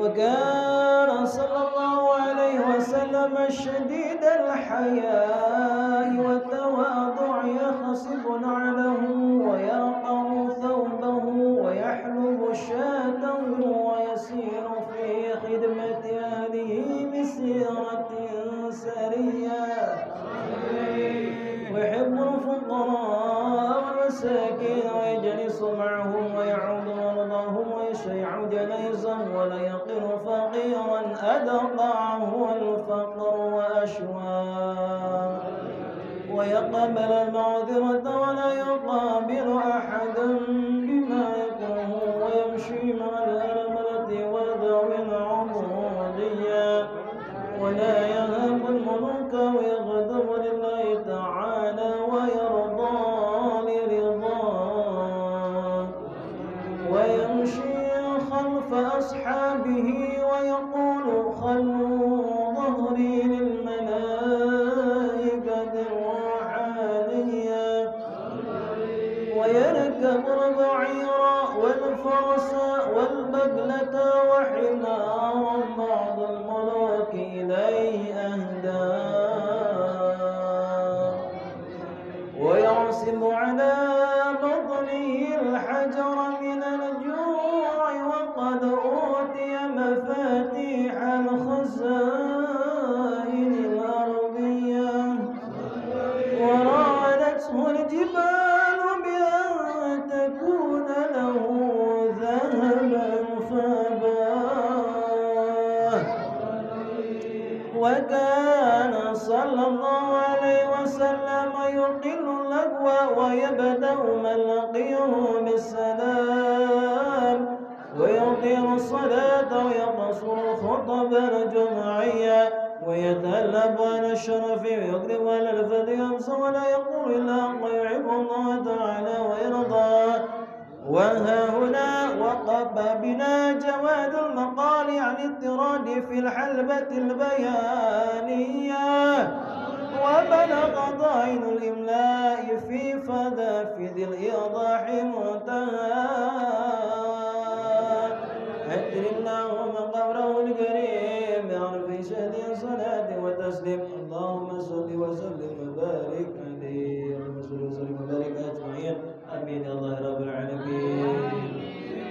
وكان صلى الله عليه وسلم شديد الحياء والتواضع يخصب نعله ويرقع ثوبه ويحلب شاته ويسير في خدمة أهله مسيرة سرية ويحب الفقراء والمساكين ويجلس معهم ويعود مرضاهم ويشيع جنيزهم ولا يقر فقيرا أدقعه الفقر وأشواه ويقبل المعذرة ولا يقابل أحدا بما يكره ويمشي مع الأرملة وذوي العبودية ولا يهاب الملوك ويغضب لله تعالى ويرضى لرضاه ويمشي خلف أصحابه ويقول خلوا ظهري للملائكة الروحانية ويركب البعير والفرس والبغلة وحمارا بعض الملوك إليه أهدى ويعصب على بطنه الحجر من الجوع وقد أوتي مفاتيح الخزائن الأرضية وراودته الجبال بأن تكون له ذهبا فأباه وكان صلى الله عليه وسلم يقل اللغو ويبدأ من لقيه بالسلام ويطير الصلاة ويقصر الخطب الجمعية ويتألف على الشرف ويقرب على الفديامس ولا يقول إلا ما يحب الله تعالى ويرضى وها هنا وقف بنا جواد المقال عن اضطراد في الحلبة البيانية وبلغ ضعين الإملاء في فذافذ الإيضاح منتهى أكرم اللهم قبره الكريم بعرف شهد صلاة وتسليم اللهم صل وسلم وبارك عليه اللهم صل وسلم وبارك أجمعين آمين يا الله رب العالمين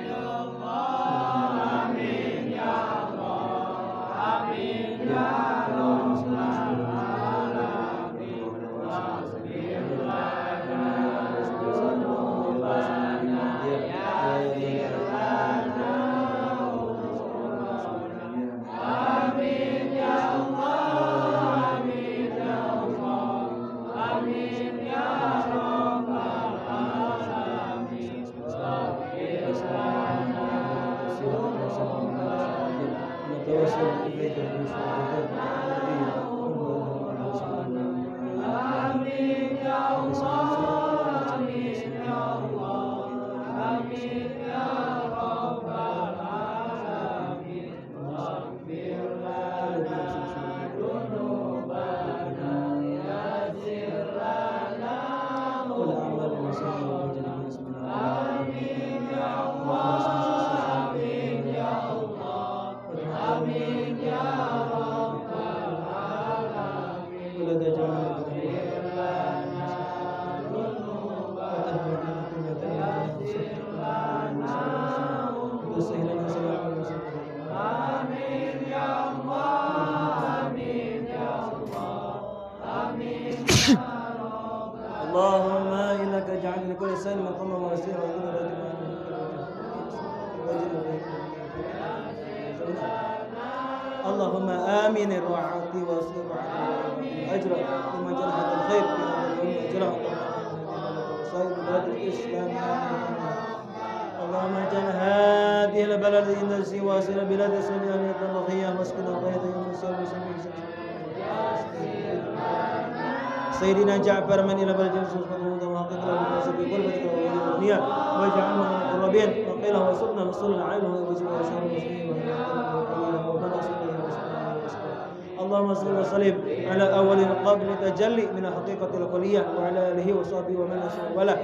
يا الله آمين يا الله آمين يا اللهم إنك جعلت لكل سائل مقاما وسيرا اللهم آمين الرعاة واصلح أجر لما جنح الخير في هذا اليوم أجره وصائب بلاد الإسلام اللهم اجعل هذه البلد النجس واصل بلاد السنية الضخية مسكن الغيظ يوم السلام سيدنا جعفر من إلى بلد يوسف محمود وحقق له الناس بقربتك والدنيا واجعلنا من القربين وقيله وصلنا وصلنا عينه وجبه وشهر المسلمين اللهم صل وسلم على أول قبل تجلي من حقيقة الكلية وعلى آله وصحبه ومن أسلم وله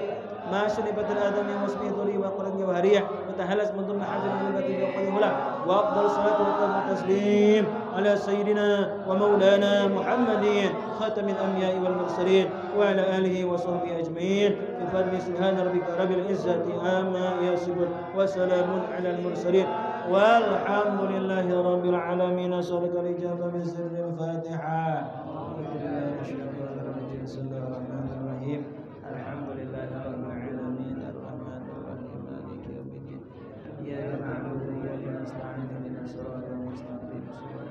ما شربت الآدمي واسمه ضري وقرن جوهرية وتحلس من ضمن حاجة الغلبة بأقله له وأفضل الصلاة والتسليم على سيدنا ومولانا محمد خاتم الأنبياء والمرسلين وعلى آله وصحبه أجمعين بفضل سبحان ربك رب العزة عما يصفون وسلام على المرسلين والحمد لله رب العالمين. أسألك الإجابة من سر الفاتحة. بسم الله الرحمن الرحيم. الحمد لله رب العالمين الرحمن الرحيم مالك يوم الدين إياك نعبد وإياك نستعين اهدنا الصراط المستقيم صراط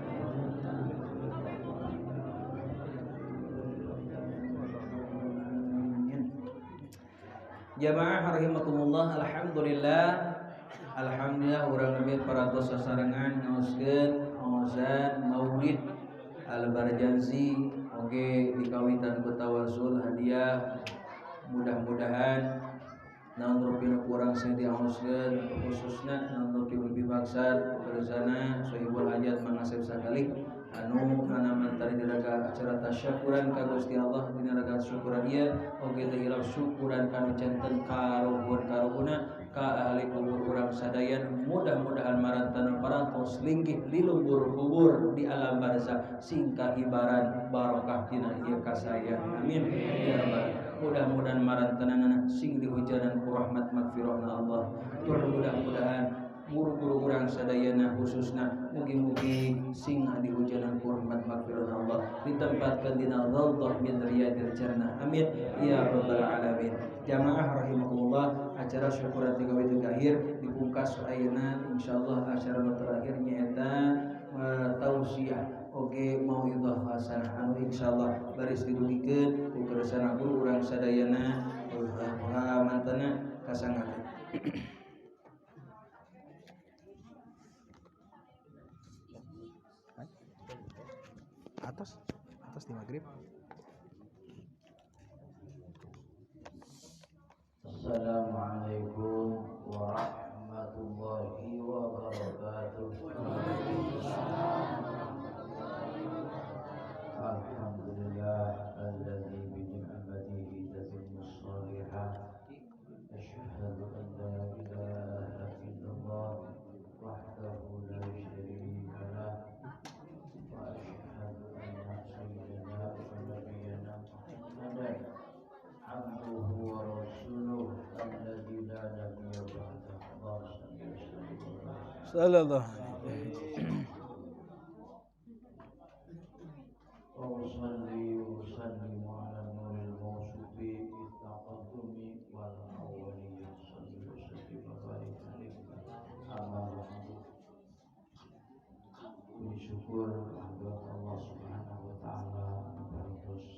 Jamaah rahimakumullah. Alhamdulillah urang lebih parantos sasarengan ngaoskeun azan maulid al-barjanzi oge dikawitan ku tawasul hadiah. Mudah-mudahan naon rupi nu kurang sing diaoskeun khususna naon rupi lebih maksad kersana sahibul hajat mangasep sakali anu manamantari diraga acara tasyakuran ka Gusti Allah dina raga syukuran ieu oge teh hilap syukuran kanu janten karuhuna ka ahli kubur urang sadayan. Mudah-mudahan marantana parantos linggih di lubur kubur di alam barzakh sing kahibaran barokah tina ieu kasayan amin ya rabbal. Mudah-mudahan marantanana sing dihujanan ku rahmat magfirahna Allah. Mudah-mudahan guru-guru urang sadayana khususna mugi-mugi sing dihujanan ku rahmat magfirahna Allah ditempatkeun dina raudhah min riyadil jannah amin ya rabbal alamin. Jamaah rahimakumullah, acara syukuran 3 witu akhir dipungkas ayeuna insyaallah acara terakhir nyaeta tausiah oge mauidhah hasanah anu insyaallah baris didugikeun ku kersana guru urang sadayana mantena kasangakeun. atas di maghrib. Assalamualaikum warahmatullahi wabarakatuh. Alhamdulillah alladzi bi ni'matihi tatimmu shalihat. Asyhadu an la ilaha illallah wahdahu la syarika lah wa asyhadu anna sayyidana wa nabiyyana Muhammadan abduhu wa rasuluh alladzi la nabiyya ba'dahu. Sallallahu Usalli wa usallimu ala nuril mawsufi bittaqaddumi wal awwaliyya salli wa sallim wa barik alaihi amma ba'du. Puji syukur kehadirat Allah Subhanahu wa taala parantos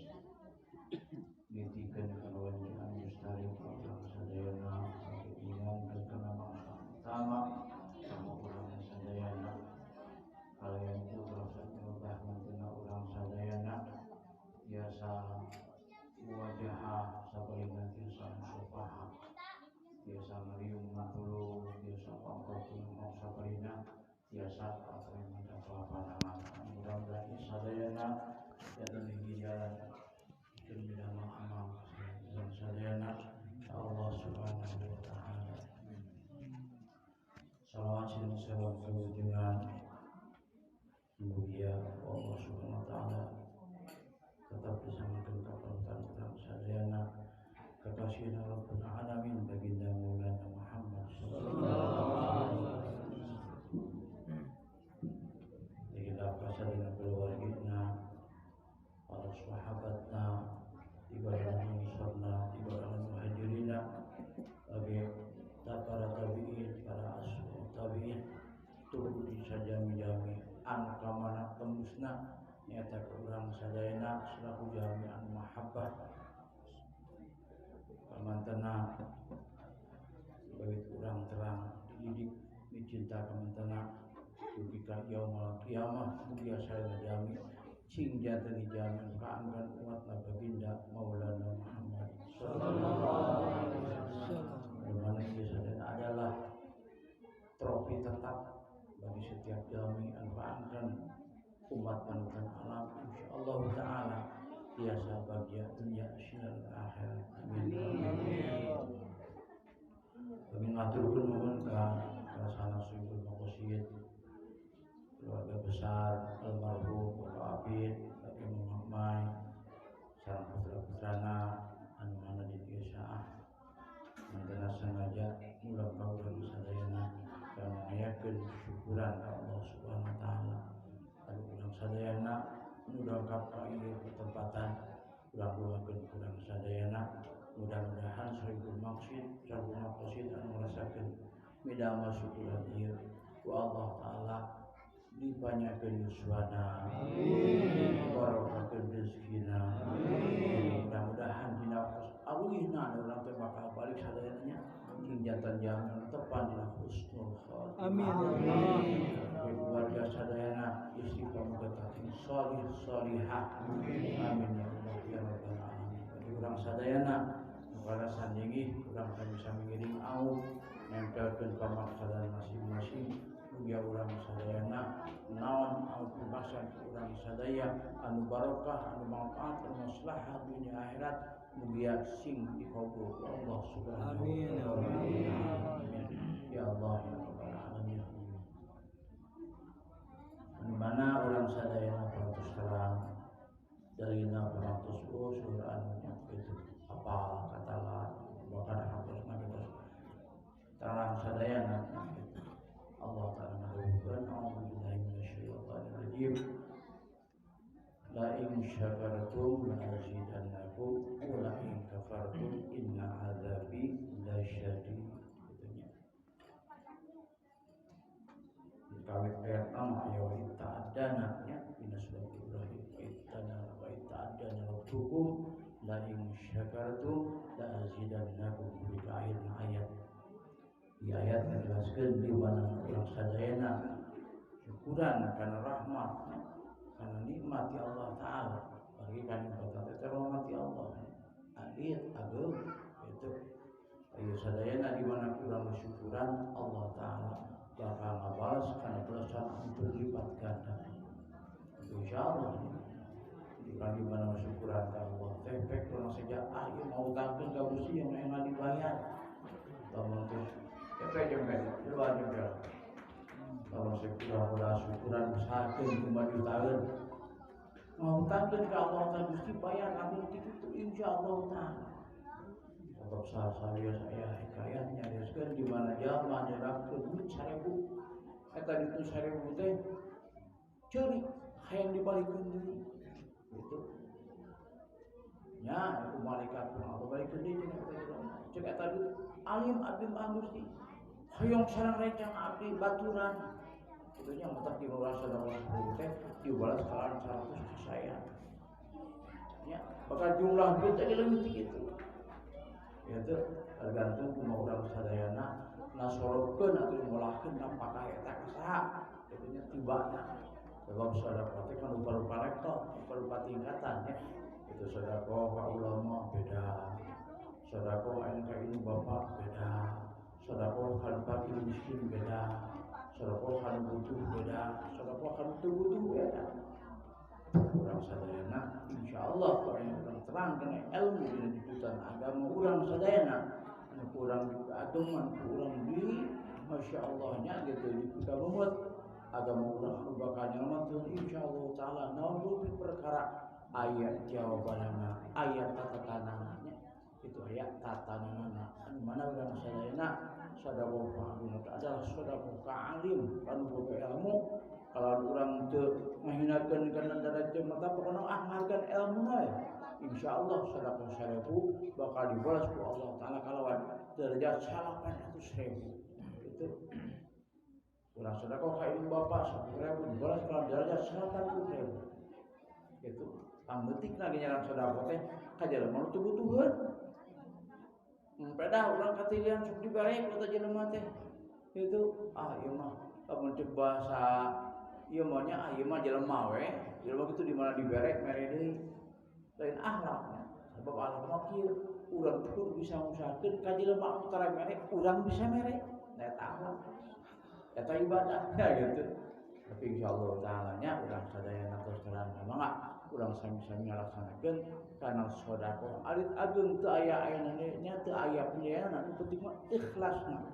ditikeun kaluangan mustari urang sadayana sakingan kana mangsa utama sama urang sadayana kalian urang sadayana mantena urang sadayana biasa muwajahah sabaringan tiasa sufaha biasa ngariung ngapuluh biasa pangkotun mau sabarina biasa apa-apa pandangan mudah-mudahan sadayana dan di jalan dan amal dan sadayana Allah Subhanahu wa taala. Salawat dan salam kemuliaan mulia Allah Subhanahu wa taala tetap disamakan kepada sadayana kekasih Rabbul alamin baginda Maulana Muhammad sallallahu alaihi wasallam. Kita pasalina keluargina para sahabatna ibaratnya misalnya ibaratnya muhajirina bagi para tabiin para ashabu tabiin turut disajami-jami anu kamana tembusna nyata urang sadayana selaku jami'an mahabbah kamantena bagi urang terang dididik dicinta kamantena dukika yaumul qiyamah mugia saya jami cing janten dijamin kaangkan umatna baginda Maulana Muhammad sallallahu alaihi wasallam. Dimana ini adalah trofi tetap bagi setiap jami kaangkan umat manusia alam insyaallah taala biasa bahagia dunia dan akhirat amin. lengkap ka ieu kesempatan urang doakeun urang sadayana mudah-mudahan sareng maksud sareng maqasid anu ngarasakeun midamel syukuran ieu ku Allah taala dipanyakeun yuswana amin barokahkeun rezekina amin mudah-mudahan dina alihna urang teh bakal balik sadayana ing jantan jangan tepan dina husnul khotimah Amin ya Allah. Keluarga sadayana istiqomah tatin sholih sholihah amin ya Allah ya rabbal alamin urang sadayana para sandingi urang bisa mengiring au nempelkeun ka maksana masing-masing mugia urang sadayana naon au pibasan urang sadaya anu barokah anu manfaat anu maslahah dunia akhirat mugia sing dikabul Allah subhanahu wa ta'ala ya Allah ya rabbal alamin mana urang sadayana parantos terang dalina parantos usul anu itu apa katalah bahkan hapus nabi terang sadayana Allah ta'ala mengucapkan a'udzubillahi minasyaitonir rajim la in syakartum la azidannakum wa la in kafartum inna adzabi lasyadid katanya kawit ayat pertama ya wa ta'adana ya inna surat Ibrahim wa ta'adana rabbukum la in syakartum la azidannakum bi ayat di ayat menjelaskan di mana orang sadayana syukuran karena rahmat karena nikmat ya Allah Ta'ala bagi kami kata terhormati Allah adil agam itu ayo sadayana di mana kurang syukuran Allah Ta'ala bakal ngabalas karena balasan berlipat ganda insyaallah di mana syukuran ke Allah efek orang saja ayo mau tampil ke usia yang enak dibayar teman terus efek jembel luar jembel kalau syukuran syukuran usahakeun 5 jutaan mau tampil ke Allah Ta'ala mesti bayar amin itu insyaallah Ta'ala sebab saya hikayatnya disebutkan di mana zaman nyerapkeun duit 1000 eta ditu 1000 teh curi hayang dibalikeun deui gitu nya itu malaikat Allah balikeun deui cek eta duit alim abdi Gusti hoyong sareng rencang abdi baturan itunya mutak dibalas sadaqah 10 teh dibalas kalan 100 ka saya nya bakal jumlah duit teh leuwih ti kitu itu tergantung kumaha urang sadayana nasorobkeun atuh ngolahkeun apakah eta kasaha itunya tibana sebab sedekah teh kan rupa-rupa rektor rupa-rupa tingkatan ya itu sedekah ka ulama beda sedekah anu ka ibu bapak beda sedekah kan fakir miskin beda sedekah kan butuh beda sedekah kan butuh beda urang sadayana insyaallah orang terang dengan ilmu dina diputan agama urang sadayana anu urang ageman urang di masyaallah-nya gitu di kabupaten agama urang anu bakal nyelametkeun insyaallah taala naon rupi perkara ayat jawabanana ayat tatatanana itu ayat tatanana anu mana urang sadayana sadaqah anu adalah sadaqah alim anu boga ilmu kalau orang teu ngahinakeun kana darajat mata pokona ngahargaan ilmu we insyaallah sadaqah 1000 bakal dibalas ku Allah taala kalawan derajat 800.000 itu urang sedekah ka ibu bapak 1000 dibalas kalawan derajat 100.000 itu pangeutikna ge nyaran sedekah teh ka jelema nu teu butuheun peda urang katilian sok dibarek kata jelema teh itu ieu mah lamun cek bahasa ieu mah nya ieu mah jelema we jelema kitu di mana diberek mere deui lain akhlakna sebab akhlak mah kieu urang teh kudu bisa ngusahakeun ka jelema anu tara mere urang bisa mere eta akhlak eta ibadah ya gitu tapi insyaallah taala nya urang sadayana terus terang mangga urang sami-sami ngalaksanakeun kana sedekah alit ageung teu aya ayeuna nya teu aya penilaian anu penting mah ikhlasna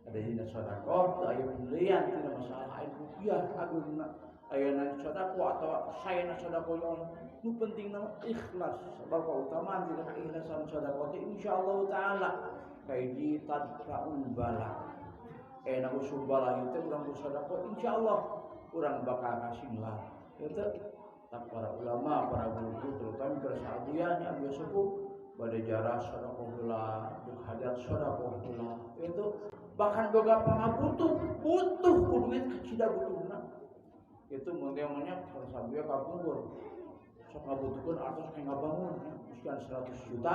ada dina sedekah teu aya penilaian tina masalah aya rupiah ageungna ayeuna sedekah atau saena sedekah nu penting nama ikhlas sebab keutamaan dina ikhlasan sedekah teh insyaallah taala kaiji tadfaul bala ena usul bala itu urang sedekah insyaallah urang bakal kasih lah itu tak para ulama, para guru terutama para sahabian yang biasa pada jarah sedekah heula, hajat sedekah heula. Itu bahkan boga pangabutuh, butuh ku duit cida butuhna. Itu munte-munnya para sahabian kapungkur. Sok ngabutuhkeun artos kayak ngabangun ya, sekian 100 juta,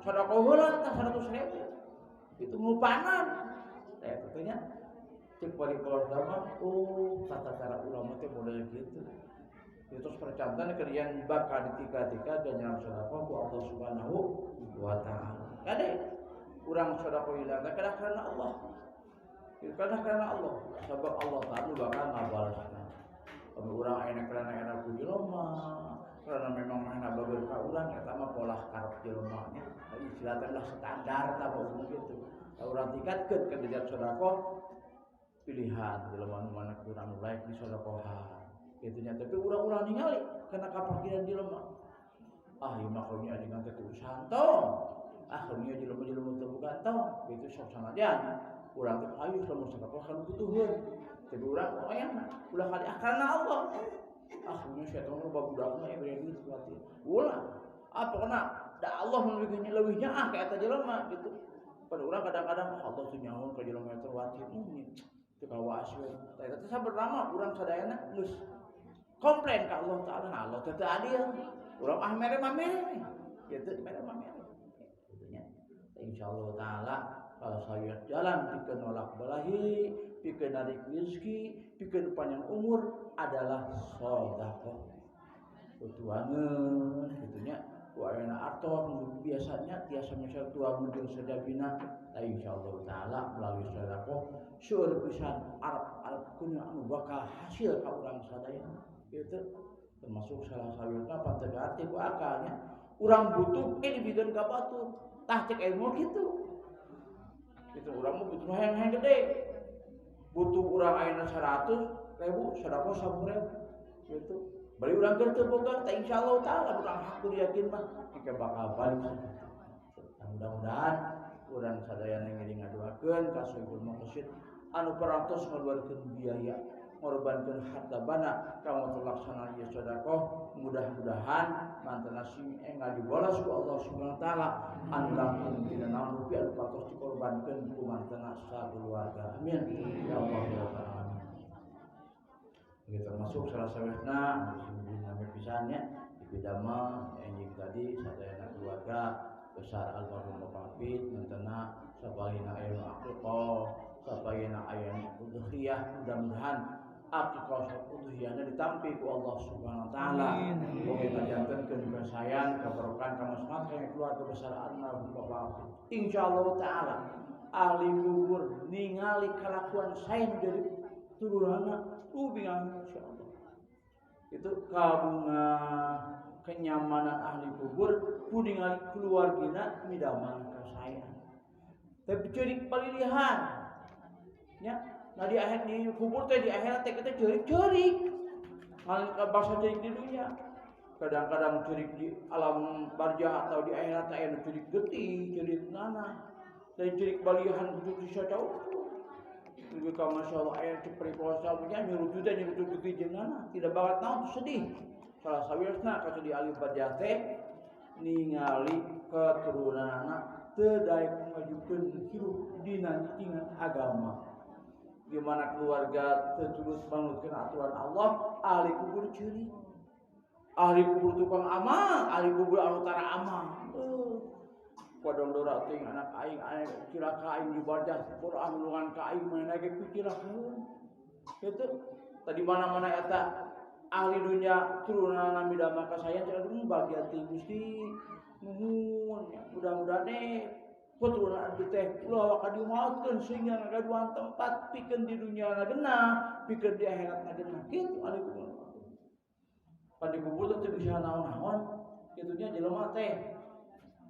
sedekah heula tah 100.000. Itu ngupanan. Saya katanya cek balik keluar zaman, tata cara ulama teh model gitu. Itu percantan kerjaan bakal ditika-tika dan yang sedekah ku Allah Subhanahu wa taala. Kade urang sedekah ilang kada karena Allah. Kada karena Allah, sebab Allah taala bakal ngabalasna. Kalau urang aya karena ku jelema, karena memang mana bageun ka urang eta mah pola karep jelema nya. Istilahna lah standar ta umum gitu. Urang tingkatkeun ka derajat sedekah pilihan jelema mana kurang layak di sedekah. Itunya tapi urang-urang ningali karena kapakiran jelema. Ieu mah karunya dengan teh urusan tong. Karunya jelema-jelema teu bukan tong. Itu sok sanajan urang teh ayu lamun sedekah kan butuheun. Tapi urang oyana ulah kali karena Allah. Karunya setan loba budak mah beri duit kuatir. Ulah pokona da Allah memberikan leuwihnya ka eta jelema gitu. Pada urang kadang-kadang Allah teh nyahoon ka jelema teh watir teu kawas we. Tah eta teh sabenerna urang sadayana geus komplain ke Allah Ta'ala, Allah teu adil. Urang mere-mere. Kitu mere-mere. Kitu insyaallah taala kalau saya jalan pikeun nolak balahi, pikeun narik rezeki, pikeun panjang umur adalah sedekah. Tutuangeun kitunya ku ayeuna artos biasanya tiasa misal tua mungkin sedabina, insyaallah taala melalui sedekah seueur pisan arep kunya anu bakal hasil ka urang sadaya. Itu termasuk salah satunya pantegati ku akalnya urang butuh dibikeun ka batur tah cek ilmu kitu urang mah butuh hayang gede butuh urang ayeuna 100.000 sedekah 10.000 gitu bari urang keur teu boga tah insyaallah taala urang hakul yakin mah engke bakal balik mudah-mudahan urang sadaya ngeling ngadoakeun ka Sayyidul Maqsid anu parantos ngaluarkeun biaya ngorbankeun harta bana kamu terlaksana ieu sedekah mudah-mudahan mantena sing enggal dibalas ku Allah Subhanahu wa taala anu langkung dina naon rupiah anu patos dikorbankeun ku mantena sakeluarga amin ya Allah ya rabbal alamin. Ieu termasuk salah sanesna sing nami pisannya di bidama enjing tadi sadayana keluarga besar almarhum Bapak Hafid mantena sabalina aya aqiqah sabayana aya udhiyah mudah-mudahan akikah udhiyahna ditampi ku Allah Subhanahu wa taala. Mugi ngajantenkeun kasayang, kabarokan, kamasmakan yang keluarga besar almarhum Bapak. Insyaallah taala ahli kubur ningali kalakuan sae dari turunana bingang insyaallah. Itu kabunga kenyamanan ahli kubur ku ningali keluargina midamel kasayang. Tapi ceurik palilihan nya nah di akhir di kubur teh di akhirat teh kita ceurik ngan bahasa ceurik di dunia kadang-kadang ceurik di alam barzah atau di akhirat teh aya ceurik getih ceurik nana dan ceurik balihan kudu disacau juga ka masyaallah aya cek perikosa punya nyuruh teh getih jeung nana tidak bakat naon sedih salah sawiasna ka di alim barzah teh ningali keturunanna teu daek ngajukeun hirup dina nyingan agama di mana keluarga terus manutkeun aturan Allah ahli kubur ceurik ahli kubur tukang amal ahli kubur anu tara amal padondora teuing anak aing aya cilaka aing di barzah Quran nulungan ka aing mana ge picirakeun kitu tadi mana-mana eta ahli dunia turunanna midamel ka saya cenah bahagia ti Gusti nuhun mudah-mudahan keturunan teh ulah wakadi mautkeun sehingga ngagaduhan tempat pikeun di dunia genah pikeun di akhirat genah kitu anu kubur pada kubur teh bisa naon-naon kitunya jelema teh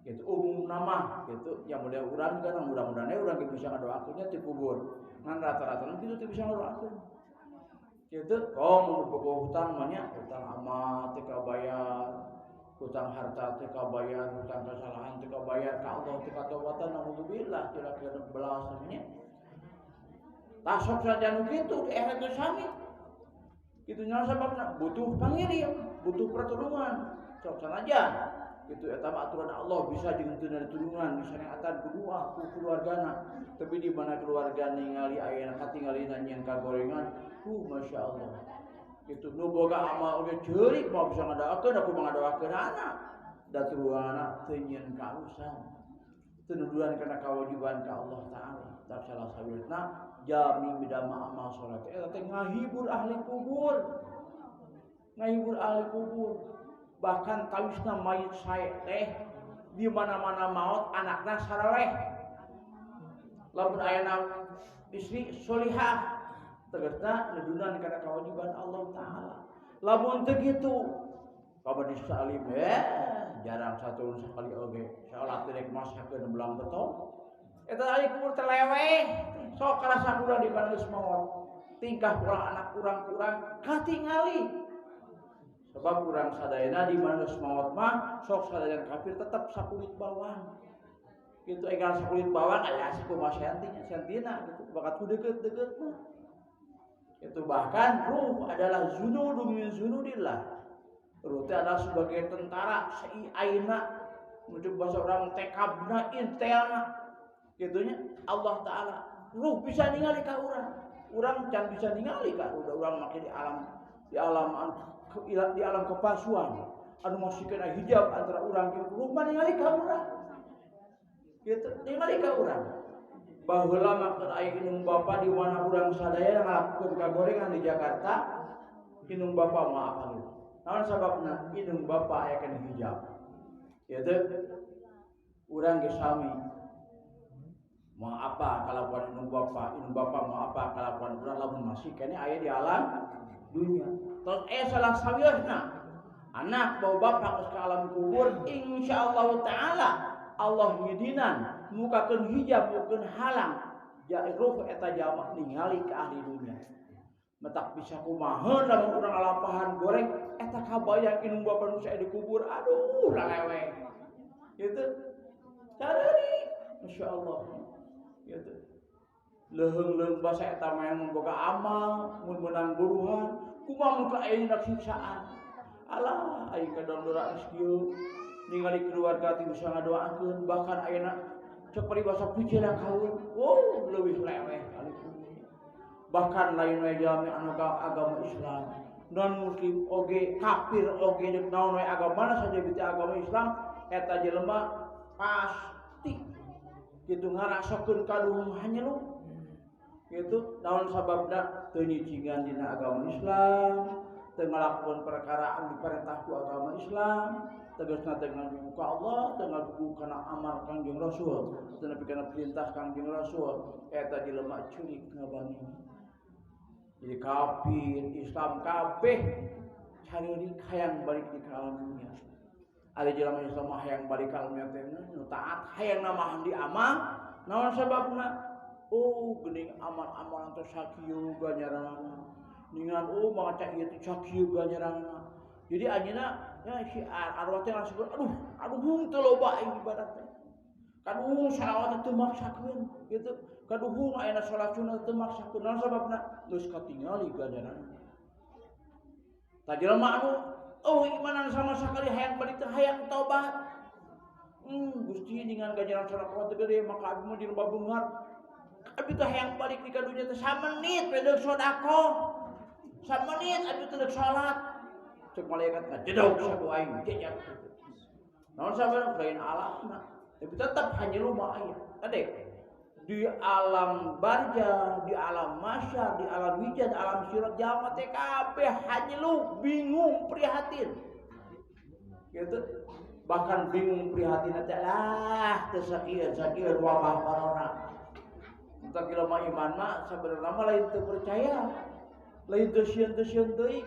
kitu umum nama kitu yang model urang kan mudah-mudahan urang bisa ngadoakeunnya di kubur ngan rata-rata kitu teh bisa ngadoakeun kitu mun boga hutang mah nya hutang amal teh kabayar hutang harta teh kabayar, hutang kesalahan teh kabayar, ka Allah teh katobatan naudzubillah kira-kira belas nya. Tasok saja nu kitu di akhirat sami. Kitu nya sababna butuh pangirim. butuh pertolongan. Sok sanajan itu eta aturan Allah bisa jeung teu ditulungan disareatan kedua ku keluargana. Tapi di mana keluarga ningali ayeuna katinggalina nyen kagorengan, masya Allah. Itu nu boga amal oge ceurik mau bisa ngadakeun aku ngadakeun anak. Da turuana teu nyen kausan. Teu nuduhan kana kewajiban ka Allah taala. Tak salah sawirna jami bidama amal salat eta teh ngahibur ahli kubur. Ngahibur ahli kubur. Bahkan tawisna mayit sae teh di mana-mana maut anakna sareleh. Lamun ayana istri solihah tegasna nedunan kana kewajiban Allah taala. Lamun teu kitu kabadi salim jarang satu sekali oge salat teh masakeun belang beto. Eta ahli kubur teh leweh sok karasa kurang di kana geus maot. Tingkah urang anak kurang-kurang katingali. Sebab kurang sadayana di mana maut mah sok sadayana kafir tetap sakulit bawang. Gitu egal sakulit bawang aya sakumaha sentina gitu bakat ku deukeut mah. Itu bahkan ruh adalah zunudun min zunudillah. Ruh teh adalah sebagai tentara aina menuju bahasa orang tekabna intelna. Gitunya Allah taala ruh bisa ningali ka urang can bisa ningali ka urang make di alam kepasuan anu masih kena hijab antara urang jeung ruh ningali ka urang gitu ningali ka urang baheula maksud aya indung bapa di mana urang sadaya ngalakukeun kagorengan di Jakarta indung bapa maaf anu naon sababna indung bapa aya kena hijab gitu urang ge sami mau apa kalakuan indung bapa mau apa kalakuan urang lamun masih kene aya di alam dunia. Terus salah sawiosna anak bawa bapak ke alam kubur insyaallah taala Allah ngidinan mukakeun hijab mukakeun halang ruh eta jalma ningali ka ahli dunia. Metak bisa kumaha lamun urang alampahan goreng eta kabayang indung bapa nu sae dikubur aduh laleweh. Gitu. Carari masyaallah. Gitu. Leheung-leheung basa eta mah boga amal mun meunang buruhan kumaha mun ka aya siksaan alah aya kadondora kieu ningali keluarga teh bisa ngadoakeun bahkan ayeuna cek paribasa piceuna kawin leuwih leweh kali bahkan lain we jalmi anu agama Islam non muslim oge kafir oge deuk naon we agamana saja biti agama Islam eta jelema pasti kitu ngarasakeun kaduhung hanyeluh gitu naon sababna teu nyicingan dina agama Islam teu ngalakukeun perkara anu diparentah ku agama Islam tegasna teu ngadugu ka Allah teu ngadugu kana amar Kangjeng Rasul teu nepi kana perintah Kangjeng Rasul eta jelema curik ngabani jadi kafir Islam kabeh caririk hayang balik di alam dunia ada jelema Islam hayang balik ka alam dunia teh nu taat hayang namahan di amal naon sababna geuning amal-amal teh sakieu ganjaranna. Ningan maca ieu teh sakieu ganjaranna. Jadi anjeunna ya si arwah teh langsung aduh hung teu loba aing ibadat teh. Kaduhung salawat teh maksakeun gitu. Kaduhung ayeuna salat sunat teh maksakeun. Naon sababna? Geus katingali ganjaranna. Ta jelema anu imanan sama sakali hayang balik teh hayang tobat. Gusti dengan ganjaran salat teh gede maka abdi mah di lembah beungar. Abi teh hayang balik di kadunya teh samenit we deuk sedekah. Samenit abi teh deuk salat. Cek malaikat mah jedog satu aing jejak. Naon sabaraha lain alamna. Tapi tetap hanya lumah aya. Tade di alam barja, di alam masyar, di alam wijad, alam sirat jalma teh kabeh hanya lu bingung prihatin. Gitu. Bahkan bingung prihatin teh lah teu sakieu wabah corona. Entah kira mah iman mah sebenarnya mah lain teu percaya, lain teu sieun deui.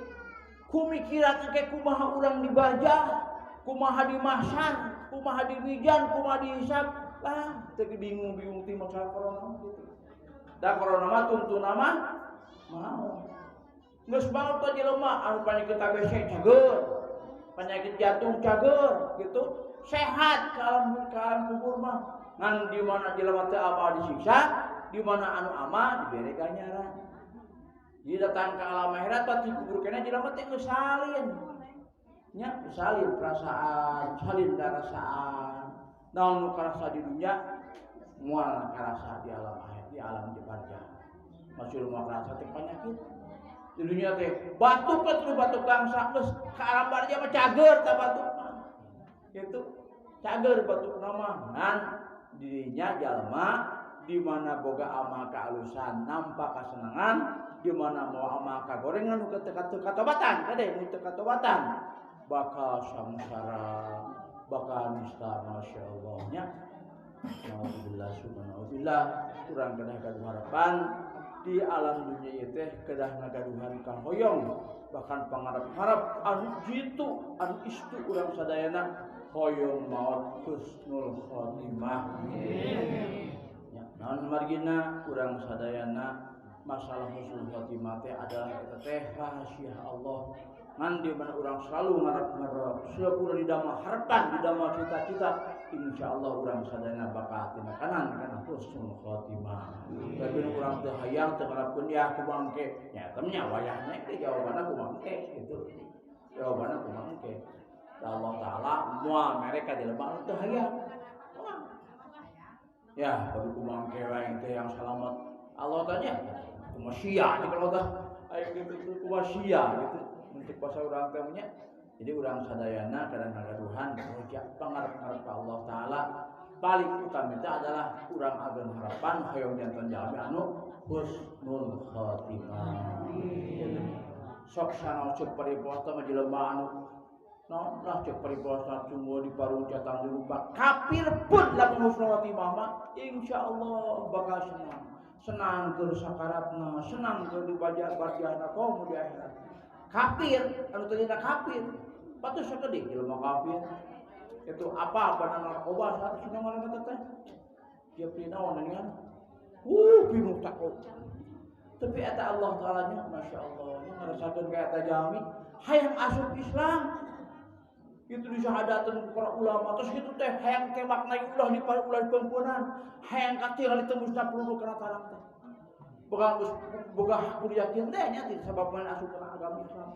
Kumikiran engke kumaha urang dibajah, kumaha di mahsyar, kumaha di mijan, kumaha di hisab, lah teu bingung ti masalah corona gitu. Da corona mah tuntuna mah mau. Geus maot teh jelema anu penyakit TBC cager, penyakit jantung cager gitu, sehat ka alam kubur mah. Ngan di mana jelema teu amal disiksa, di mana anu amal dibere ganjaran. Jadi datang ke alam akhirat pati kubur kena jelema teh geus salin. nya salin perasaan, salin rasaan. Naon nu karasa di dunia, moal karasa di alam akhir, di alam di barja. Masih rumah karasa teh penyakit. Di dunia teh batuk ke batuk bangsa geus ka alam barja mah cager ta batuk mah. Kitu cager batuk nama ngan dirinya jalma di mana boga amal kealusan nampak kesenangan, di mana mau amal kagorengan nu katobatan kade nu katobatan bakal samsara bakal nista masyaallah nya. Alhamdulillah subhanallah kurang kedah harapan di alam dunia ieu teh kedah ngagaduhan ka hoyong bahkan pangarep-harap anu jitu anu istu urang sadayana hoyong maot husnul khotimah. Ya, naon margina urang sadayana masalah husnul khotimah teh adalah eta teh rahasia Allah. Ngan di mana urang selalu ngarep-ngarep, selalu urang didamel harapan, didamel cita-cita, insyaallah urang sadayana bakal tinakanan kana husnul khotimah. Tapi urang teu hayang teu ngarepkeun ya kumaha engke, nya eta nya wayahna teh jawabanna kumaha engke gitu. Jawabanna kumaha engke. Allah Ta'ala moal mereka jelema anu teu hayang. Ya, tapi kumaha engke wae teh yang selamat. Allah tanya, kumaha sia di kalau tah aya gitu kumaha sia gitu. Untuk bahasa urang teh nya. Jadi urang sadayana kadang ngagaduhan rojak pangarep-arep ka Allah Ta'ala. Paling utama itu adalah urang agen harapan hoyong janten jalmi anu husnul khotimah. Sok sanaos ceuk pariposta mah jelema anu naon lah cek pariposta cunggo di paru catang di lupa kafir pun lamun husnul khotimah mah insyaallah bakal senang keur sakaratna, senang keur dibaja-bajana kaum di akhirat. Kafir anu teu kafir patus sakedik jelema kafir itu apa narkoba saat sina ngaranna teh dia pinaon dengan bingung takut tapi eta Allah Ta'ala nya masyaallah nya ngarasakeun ka eta jalmi hayang asup Islam itu disahadateun para ulama terus kitu teh hayang tembak naik ulah di ulah pempunan hayang katil ditembusna peluru kana tarang teh boga kudu yakin teh nya ti sabab main asup kana agama Islam.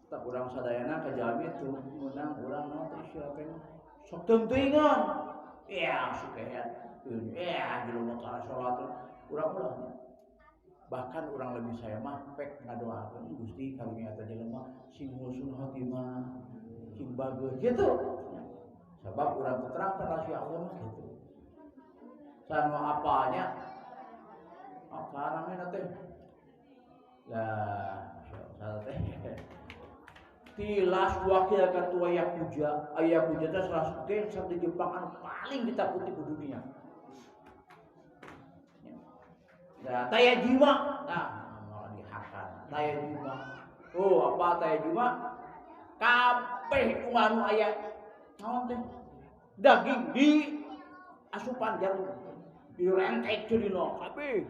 Tak urang sadayana ka jalmi teu meunang urang naon teh sia teh sok teutingan ya sukehat ya jelema ka salat urang-urang bahkan urang lebih saya mah pek ngadoakeun Gusti karunia eta jelema sing husnul khotimah sing bagus gitu sebab urang terangkan rahasia Allah mah gitu sanu apanya apa namanya teh lah salah teh tilas wakil ketua Yakuza Yakuza itu salah satu gangster di Jepang anu paling ditakuti di dunia. Nah, Tayajima, nah dihakan Tayajima. Oh, apa Tayajima? Kabeh anu aya naon teh? Daging di asupan jarum. Di rengkek ceulina kabeh.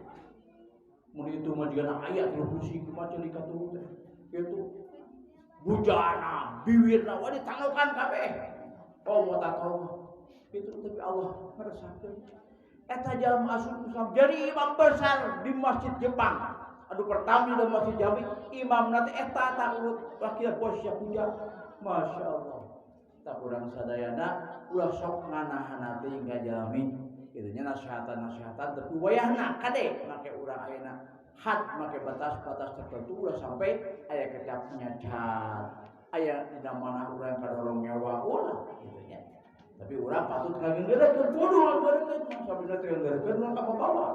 Mun itu mah jiga aya televisi kumaha ceuli katuh teh. Kitu bujana, biwirna, wah ditangguhkan kabeh. Oh, mau tak tahu. Itu tapi Allah meresahkan. Eta jalma asup Islam jadi imam besar di masjid Jepang. Aduh pertama di masjid Jami, imam nanti eta tak urut wakil bos Yakuza. Masya Allah. Tak kurang sadayana, ulah sok nganahan teh hingga Jami. Itunya nasihatan-nasihatan tapi wayahna kade make urang ayeuna. Had make batas-batas tertentu ulah sampai aya kecapnya cat aya di mana urang kadorong nyawa ulah gitu nya tapi urang patut ngagenggerekeun kudu ngagenggerekeun sabina teh ngagenggerekeun urang ka bawa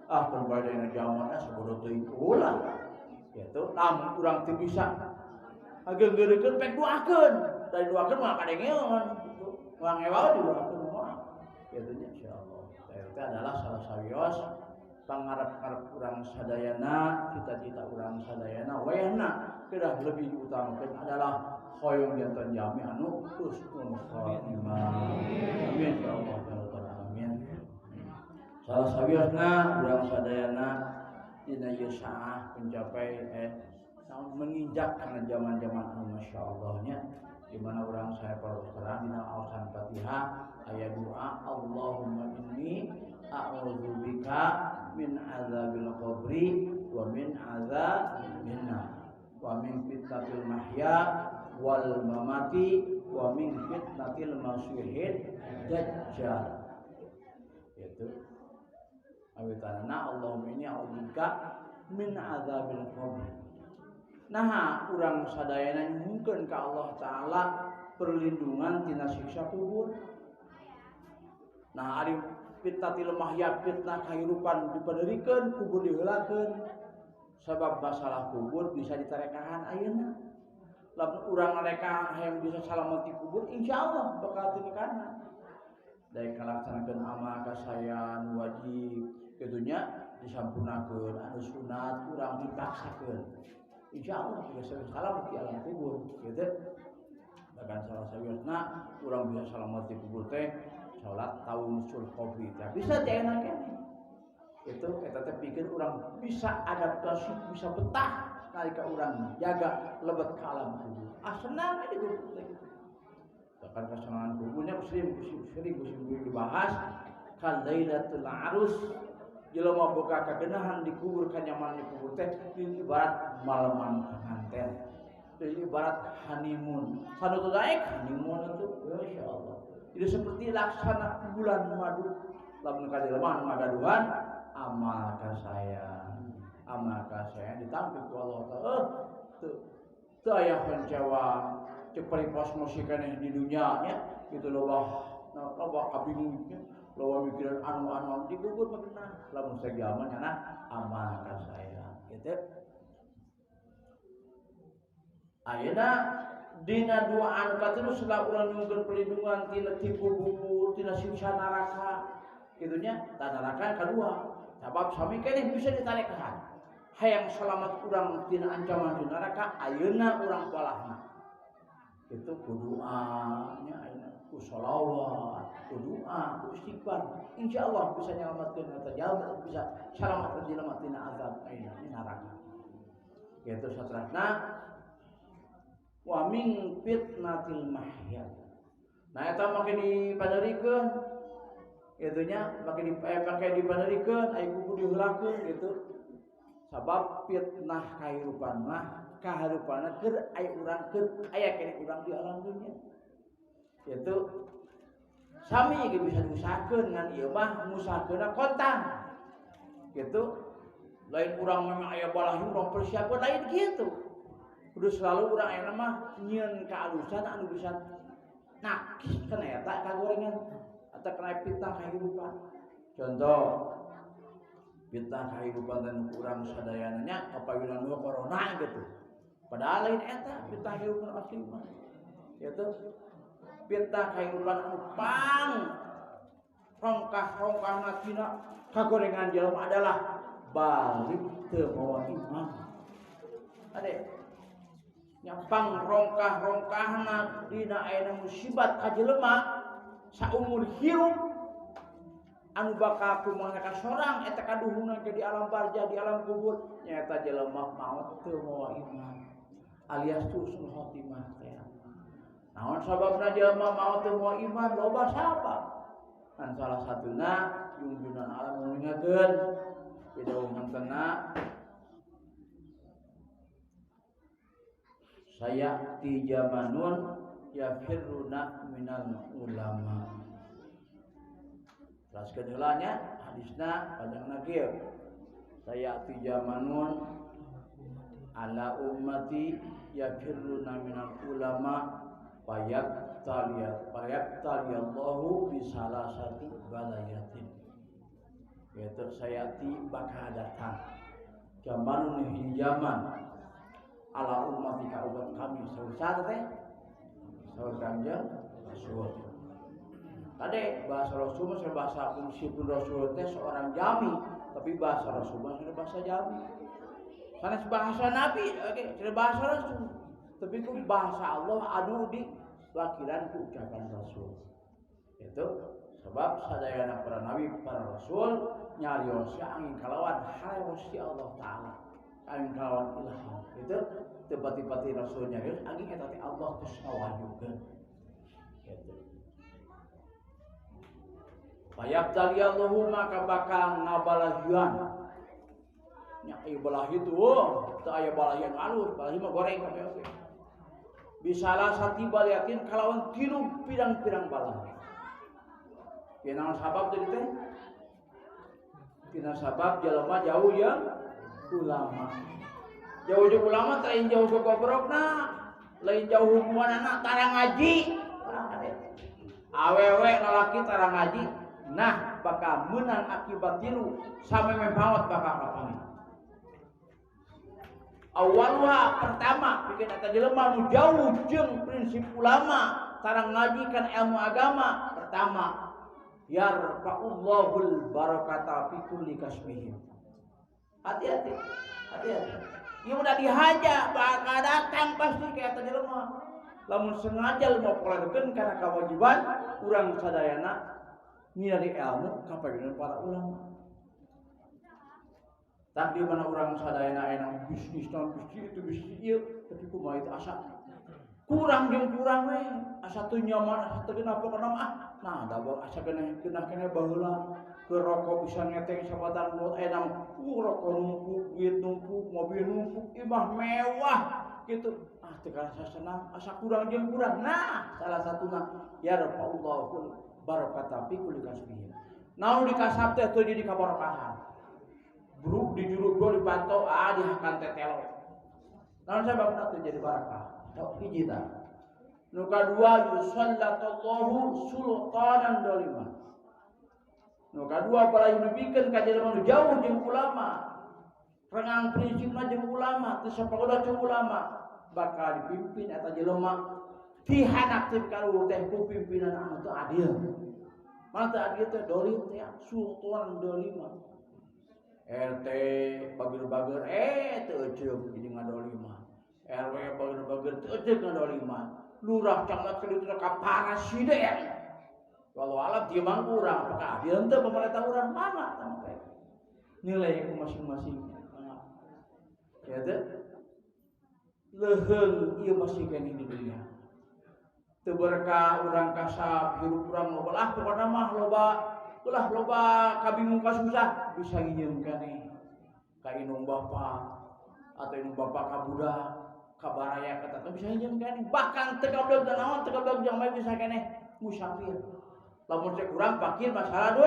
perbedaan zamanna sabodo teuing ulah gitu namun urang teu bisa ngagenggerekeun pek duakeun dari duakeun mah kadengeun gitu urang ngewa diduakeun mah gitu nya insyaallah eta adalah salah sawios pangarep-arep urang sadayana, cita-cita urang sadayana, wayahna kedah lebih diutamakan adalah hoyong janten jami anu husnul khotimah. Amin ya Allah ya amin. Salah sawiosna urang sadayana dina ieu saah mencapai menginjak kana zaman-zaman anu masyaallah nya di mana urang saya para sekarang dina awasan Fatihah aya doa Allahumma inni a'udzubika min azabil qabri wa min azabil nar wa min fitnatil mahya wal mamati wa min fitnatil masiihid dajjal. Itu awitanana Allahumma inni a'udzubika min adzabil qabr. Nah, urang sadayana nyuhunkeun ka Allah taala perlindungan tina siksa kubur. Nah, ari fitnatil mahya fitnah kahirupan dipaderikeun, kubur diheulakeun. Sabab masalah kubur bisa ditarekahan ayeuna. Lamun urang ngarekahan hayang bisa salamet di kubur, insyaallah bakal tinikanan. Daek kalaksanakeun amal kasayan wajib kidunya disampurnakeun, anu sunat urang dipaksakeun. Insyaallah bisa salamet di alam kubur, gitu. Bahkan salah sawiosna urang bisa salamet di kubur teh salat tausul qabri. Bisa teh enak keneh. Itu eta teh pikeun urang bisa adaptasi, bisa betah nalika urang jaga lebet ka alam kubur. Senang di kubur teh. Bahkan kesenangan kuburnya sering dibahas kan lailatul arus. Jelema boga kagenahan di kubur kanyaman di kubur teh ibarat malaman pengantin. Ibarat honeymoon. Sanutu daek honeymoon itu masyaallah. Jadi seperti laksana bulan madu. Lamun ka jelema magaduhan amal kasaya ditampik ku Allah taala. Teu aya pencewa cek paripos musikaneh di dunya nya kitu loba kabingungnya loba mikiran anu-anu di kubur mah lamun sajaman nya amal kasaya kitu. Ayeuna dina dua anu katerus lah urang nyuhunkeun perlindungan tina ti kubur, tina siksa neraka. Kitunya tan neraka kadua. Sabab sami keneh bisa ditarekahan. Hayang selamat urang tina ancaman di neraka ayeuna urang palahna. Itu kudu'a nya ayeuna ku shalawat, kudu'a, ku istighfar. Insyaallah bisa nyelamatkeun eta jalma bisa selamat jelema tina azab ayeuna di neraka. Kitu satrasna wa min fitnatil mahya. Nah eta make dipanerikeun itunya make dipanerikeun aya kudu diheulakeun gitu. Sabab fitnah kahirupan mah kahirupanna keur aya urang keur aya keneh urang di alam dunya. Itu sami ge bisa diusahakeun ngan ieu mah ngusahakeunna kontan. Gitu. Lain urang memang aya balahi urang persiapan lain kitu. Kudu selalu urang aya mah nyieun kaalusan anu bisa nakis kana eta kagorengan atau kena fitnah kahirupan. Contoh fitnah kahirupan dan urang sadayana nya kapayunan corona gitu. Padahal lain eta fitnah kahirupan asli mah. Yaitu fitnah kahirupan anu pang rongkah-rongkahna tina kagorengan jelema adalah balik teu mawa iman. Ade nyampang rongkah-rongkahna dina aya musibat ka jelema saumur hirup anu bakal kumaha ka sorang eta kaduhungan ke di alam barzah di alam kubur nyaeta jelema maot teu mawa iman alias husnul khotimah teh. Naon sababna jelema maot teu mawa iman loba sabab. Kan salah satuna junjunan alam ngingekeun pidawuhan tena saya ti jamanun yafirruna minal ulama. Teraskeun heula nya hadisna panjangna kieu. Saya ti jamanun ala ummati yafirruna minal ulama fayaqtaliyallahu bisalasati balayatin. Yaitu saya ti bakal datang jamanun hijaman ala ummati ka umat kami sausat teh saur Kanjeng Rasul. Tadi bahasa Rasul mah bahasa meskipun Rasul teh seorang jami, tapi bahasa Rasul mah bahasa jami. Sanes bahasa Nabi, oke, bahasa Rasul. Tapi ku bahasa Allah anu diwakilan ku ucapan Rasul. Itu sebab sadayana para nabi, para rasul nyarios angin kalawan harosi Allah taala. Angin kalawan ilham. Itu tepati-pati rasul nyarios angin eta teh Allah geus ngawajukeun. Gitu. Fayabtaliyallahu maka bakal ngabalahian. Nya ieu balahi itu teu aya balahian alus, balahi mah goreng kabeh oge. bisalah sati baliatin kalawan tilu pirang-pirang bala. Ya naon sabab teh teh? Tina sabab jelema jauh yang ulama. Jauh jeung ulama teh jauh ke gobrokna, lain jauh hubunganna tara ngaji. Awewe lalaki tara ngaji. Nah, bakal menang akibat tilu sampai membawa bakal kapani. Awalnya pertama bikin eta jelema nu jauh jeung prinsip ulama tara ngajikan ilmu agama. Pertama, yarfa'ullahul barakata fi kulli kasbihim. Hati-hati. Ieu udah dihaja bakal datang pasti ka eta jelema. Lamun sengaja mau polekeun kana kewajiban urang sadayana nyari ilmu kapageun para ulama. Tak di mana orang sadayana enak bisnis itu bisnis ieu tapi kumaha itu asa kurang jeung kurang we asa teu nyaman asa teu kenapa nah da asa kena baheula ke rokok bisa ngeteng sabatan buat enam rokok numpuk duit numpuk mobil numpuk imah mewah gitu teu karasa senang asa kurang jeung kurang. Nah salah satuna ya Rabbullah barakata fi kulli kasbihi naon dikasab teh teu jadi kabarakahan buruk di juru gua dipantau dihakan tetelo. Namun sebabna teu jadi barakah. Tok hiji tah. Nu kadua yusallatallahu sultanan doliman. Nu kadua bala yubikeun ka jelema nu jauh jeung ulama. Rengang prinsipna jeung ulama, teu sapagoda jeung ulama bakal dipimpin eta jelema ti hanak teh kaluhur teh ku pimpinan anu teu adil. Mana teu adil teh dolim teh sultan doliman. RT bager-bager teu ceuk jadi ngadoliman. RW bager-bager teu ceuk ngadoliman. Lurah canglat kali teu ka parasiden. Walau alam dieu mah urang apakah adil teu pemerintah urang mana sampai. Nilai ku masing-masing. Ya teh. Leuheung ieu masih kene di dunia. Teu berkah urang kasab hirup urang loba pokona mah loba kabingung kasusah bisa ngieum keneh ka inung bapa atau inung bapa ka budak ka baraya kata bisa ngieum keneh bahkan teu goblok naon teu goblok jeung bae bisa keneh musafir lamun cek urang fakir masalah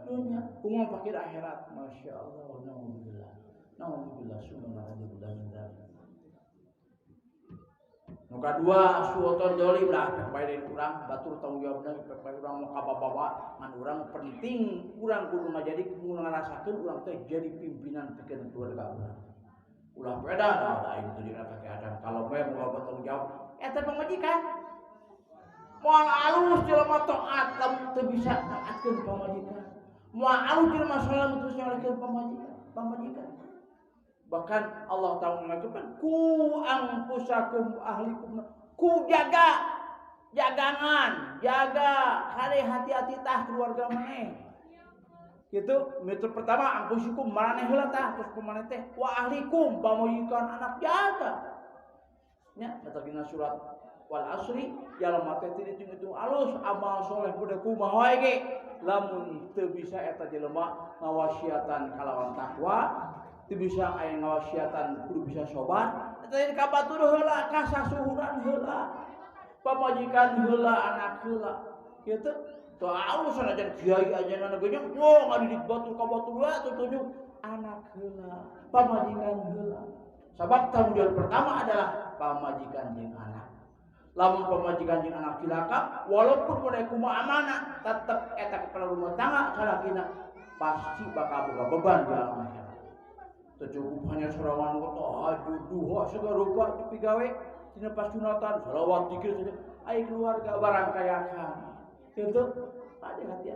dunya kumaha fakir akhirat masyaallah naudzubillah subhanallah min dzalik. Nu kadua suoton dolim lah bae dari urang batur tanggung jawabna bae urang mau kabawa ngan urang penting urang kudu ngajadi kudu ngarasakeun urang teh jadi pimpinan pikeun keluarga urang. Ulah beda da aing teu dina keadaan kalau bae mau tanggung jawab eta pamajikan. Moal alus jelema taat lamun teu bisa taatkeun pamajikan. Moal alus jelema salam teu nyalakeun pamajikan. Bahkan Allah Ta'ala mengatakan ku angpusakum ahlikum ku jagangan jaga hari hati-hati tah keluarga maneh gitu. Metode pertama angpusikum maraneh heula tah terus kumaneh teh wa ahlikum pamojikan anak jaga nya eta dina surat wal asri jalma teh teu ditung alus amal soleh kudu kumaha wae ge lamun teu bisa eta jelema ngawasiatan kalawan takwa teu bisa aya ngawasiatan kudu bisa sobat eta yen kabatur heula kasasuhuran heula pamajikan heula anak heula kieu teh tahu sanajan kiai ajanana geus ngadidik batur ka batur teu tunjuk anak heula pamajikan heula sabab tanggung jawab pertama adalah pamajikan jeung anak. Lamun pamajikan jeung anak cilaka walaupun mulai kumaha amanah tetep eta kepala rumah tangga salakina pasti bakal boga beban di alam akhirat. Tercukup hanya serawan tahajud duha segala rupa dipigawe tina pas sunatan selawat zikir saja ai keluarga barang kayakan itu hati-hati.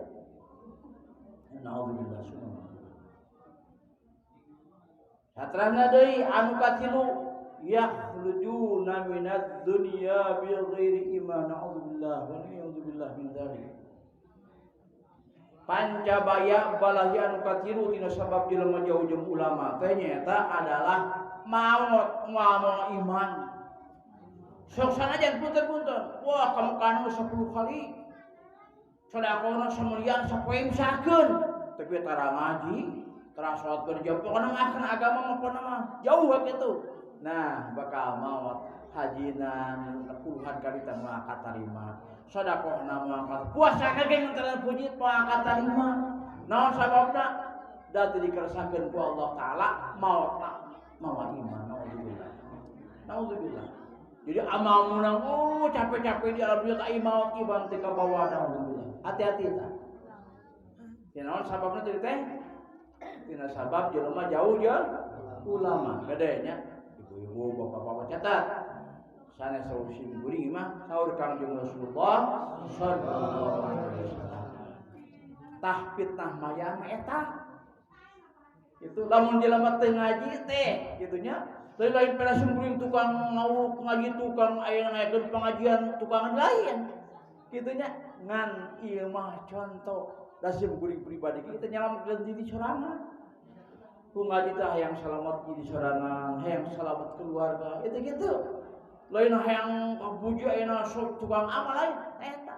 Naudzubillah subhanallah. Satrana deui anu katilu yakhrujuna minadz dunya bi ghairi iman. Naudzubillah wa naudzubillah min dzalik. Pancabaya balahi anu katilu tina sabab jelema jauh jeung ulama teh nyaeta adalah maot iman. Sok sanajan punten-punten. Wah, kamu kana 10 kali. Sedekahna samilian sapoe misalkeun. Tapi tara ngaji, tara salat berjamaah pokona mah kana agama mah pokona mah jauh we kitu. Nah, bakal maut hajinan puluhan kali tanpa akad tarima. Sedekah nama akad puasa kageng antara puji akad tarima. Naon sababna? Dadi dikersakakeun ku Allah taala mautna mawa iman. Nauzubillah. Jadi amal munang capek-capek di alam dunia tak maut iban teh ka bawah nauzubillah. Hati-hati tah. Naon sababna teh teh? Tina sabab jelema jauh jeung ulama. Gadenya ibu-ibu bapak-bapak catat. Sanes solusi guring mah saur Kangjeng Rasulullah sallallahu alaihi wasallam. Tah fitnah mayang eta. Itu lamun jelema teu ngaji teh gitunya. Tapi lain pada sungguh tukang mau ngaji tukang aya ngayakeun pengajian tukang lain. Kitunya ngan ieu mah contoh dasih guring pribadi kita nyelametkeun diri sorangan. Ku ngaji teh hayang salamet diri sorangan, hayang salamet keluarga, itu gitu. Lain hayang kabuji ayeuna sok tukang amal lain eta.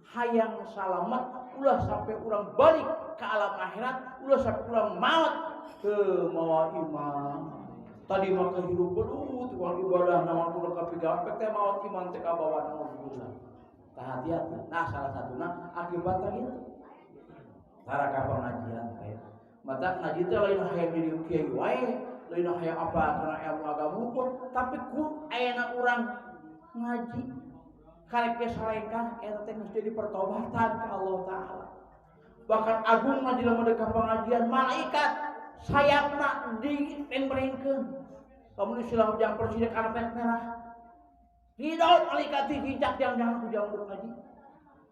Hayang salamet ulah sampai urang balik ke alam akhirat, ulah sampai urang maut teu mawa iman. Tadi mah kehidupan tukang ibadah nama kudu kapigawe teh maot iman teh ka bawah naudzubillah. Tah hati-hati. Nah salah satuna akibatna kitu. Cara ka pengajian teh. Mata ngaji teh lain hayang jadi kiai wae, lain hayang apa kana ilmu agama pun, tapi ku ayeuna urang ngaji karek ge salengkah eta teh mesti dipertobatan ka Allah taala. Bahkan agung mah jelema deuk ka pengajian malaikat sayapna ditembrengkeun. Kamu disilah jang persida karpet merah. Hidaut malaikat hijak jang-jang ku jang ngaji.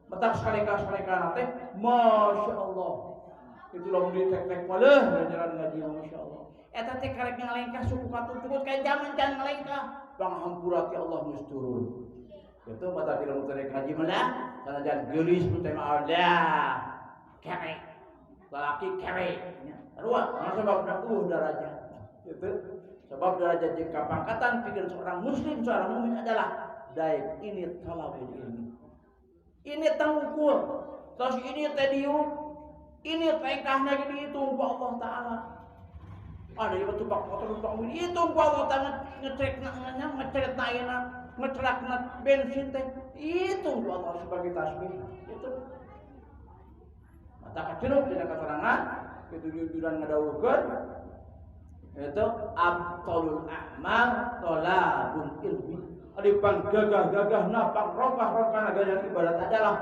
Matak saleka-saleka teh masyaallah. Itu lamun ditek-tek maleuh jalan ngaji masyaallah. Eta teh karek ngalengkah suku katutut ka zaman can ngalengkah. Panghampura ti Allah geus turun. Kitu matak lamun teh ngaji mah sanajan geulis teh mah Allah. Kere. Lalaki kere. Kedua, sebabna derajat. Itu sebab derajat jeung kapangkatan pikeun seorang muslim, seorang mukmin adalah daik ini talabul ilmi. Ini tangkul. Terus ini tadiu. Ini tekahna gini itu ku Allah taala. Ada yang tupak motor tupak mobil itu ku Allah taala ngecekna ayeuna, ngecerakna bensin teh. Itu ku Allah sebagai tasbih. Itu. Mata kaceruk dina keterangan itu jujuran ngadawukeun itu abtalul a'mal talabul ilmi. Ari panggagah-gagah napang rokah-rokah gaya ibadat adalah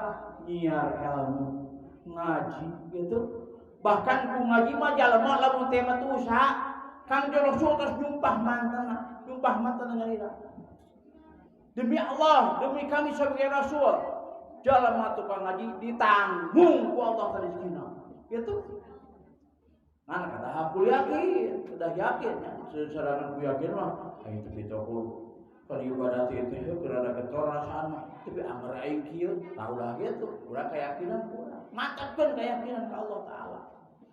nyiar ilmu, ngaji gitu. Bahkan ku ngaji mah jalema lamun teh mah usaha Kang Rasul terus nyumpah mantan ngalira. Demi Allah, demi kami sebagai Rasul, jalema tukang ngaji ditanggung ku Allah rezekina. Gitu. Mana kata aku yakin, sudah yakin ya. Sesarangan ku yakin mah, aing teh toko kali ibadat itu berada ketor rasaan mah. Tapi amar aing kieu, taulah gitu. Urang keyakinan urang. Mantapkeun keyakinan ka Allah taala.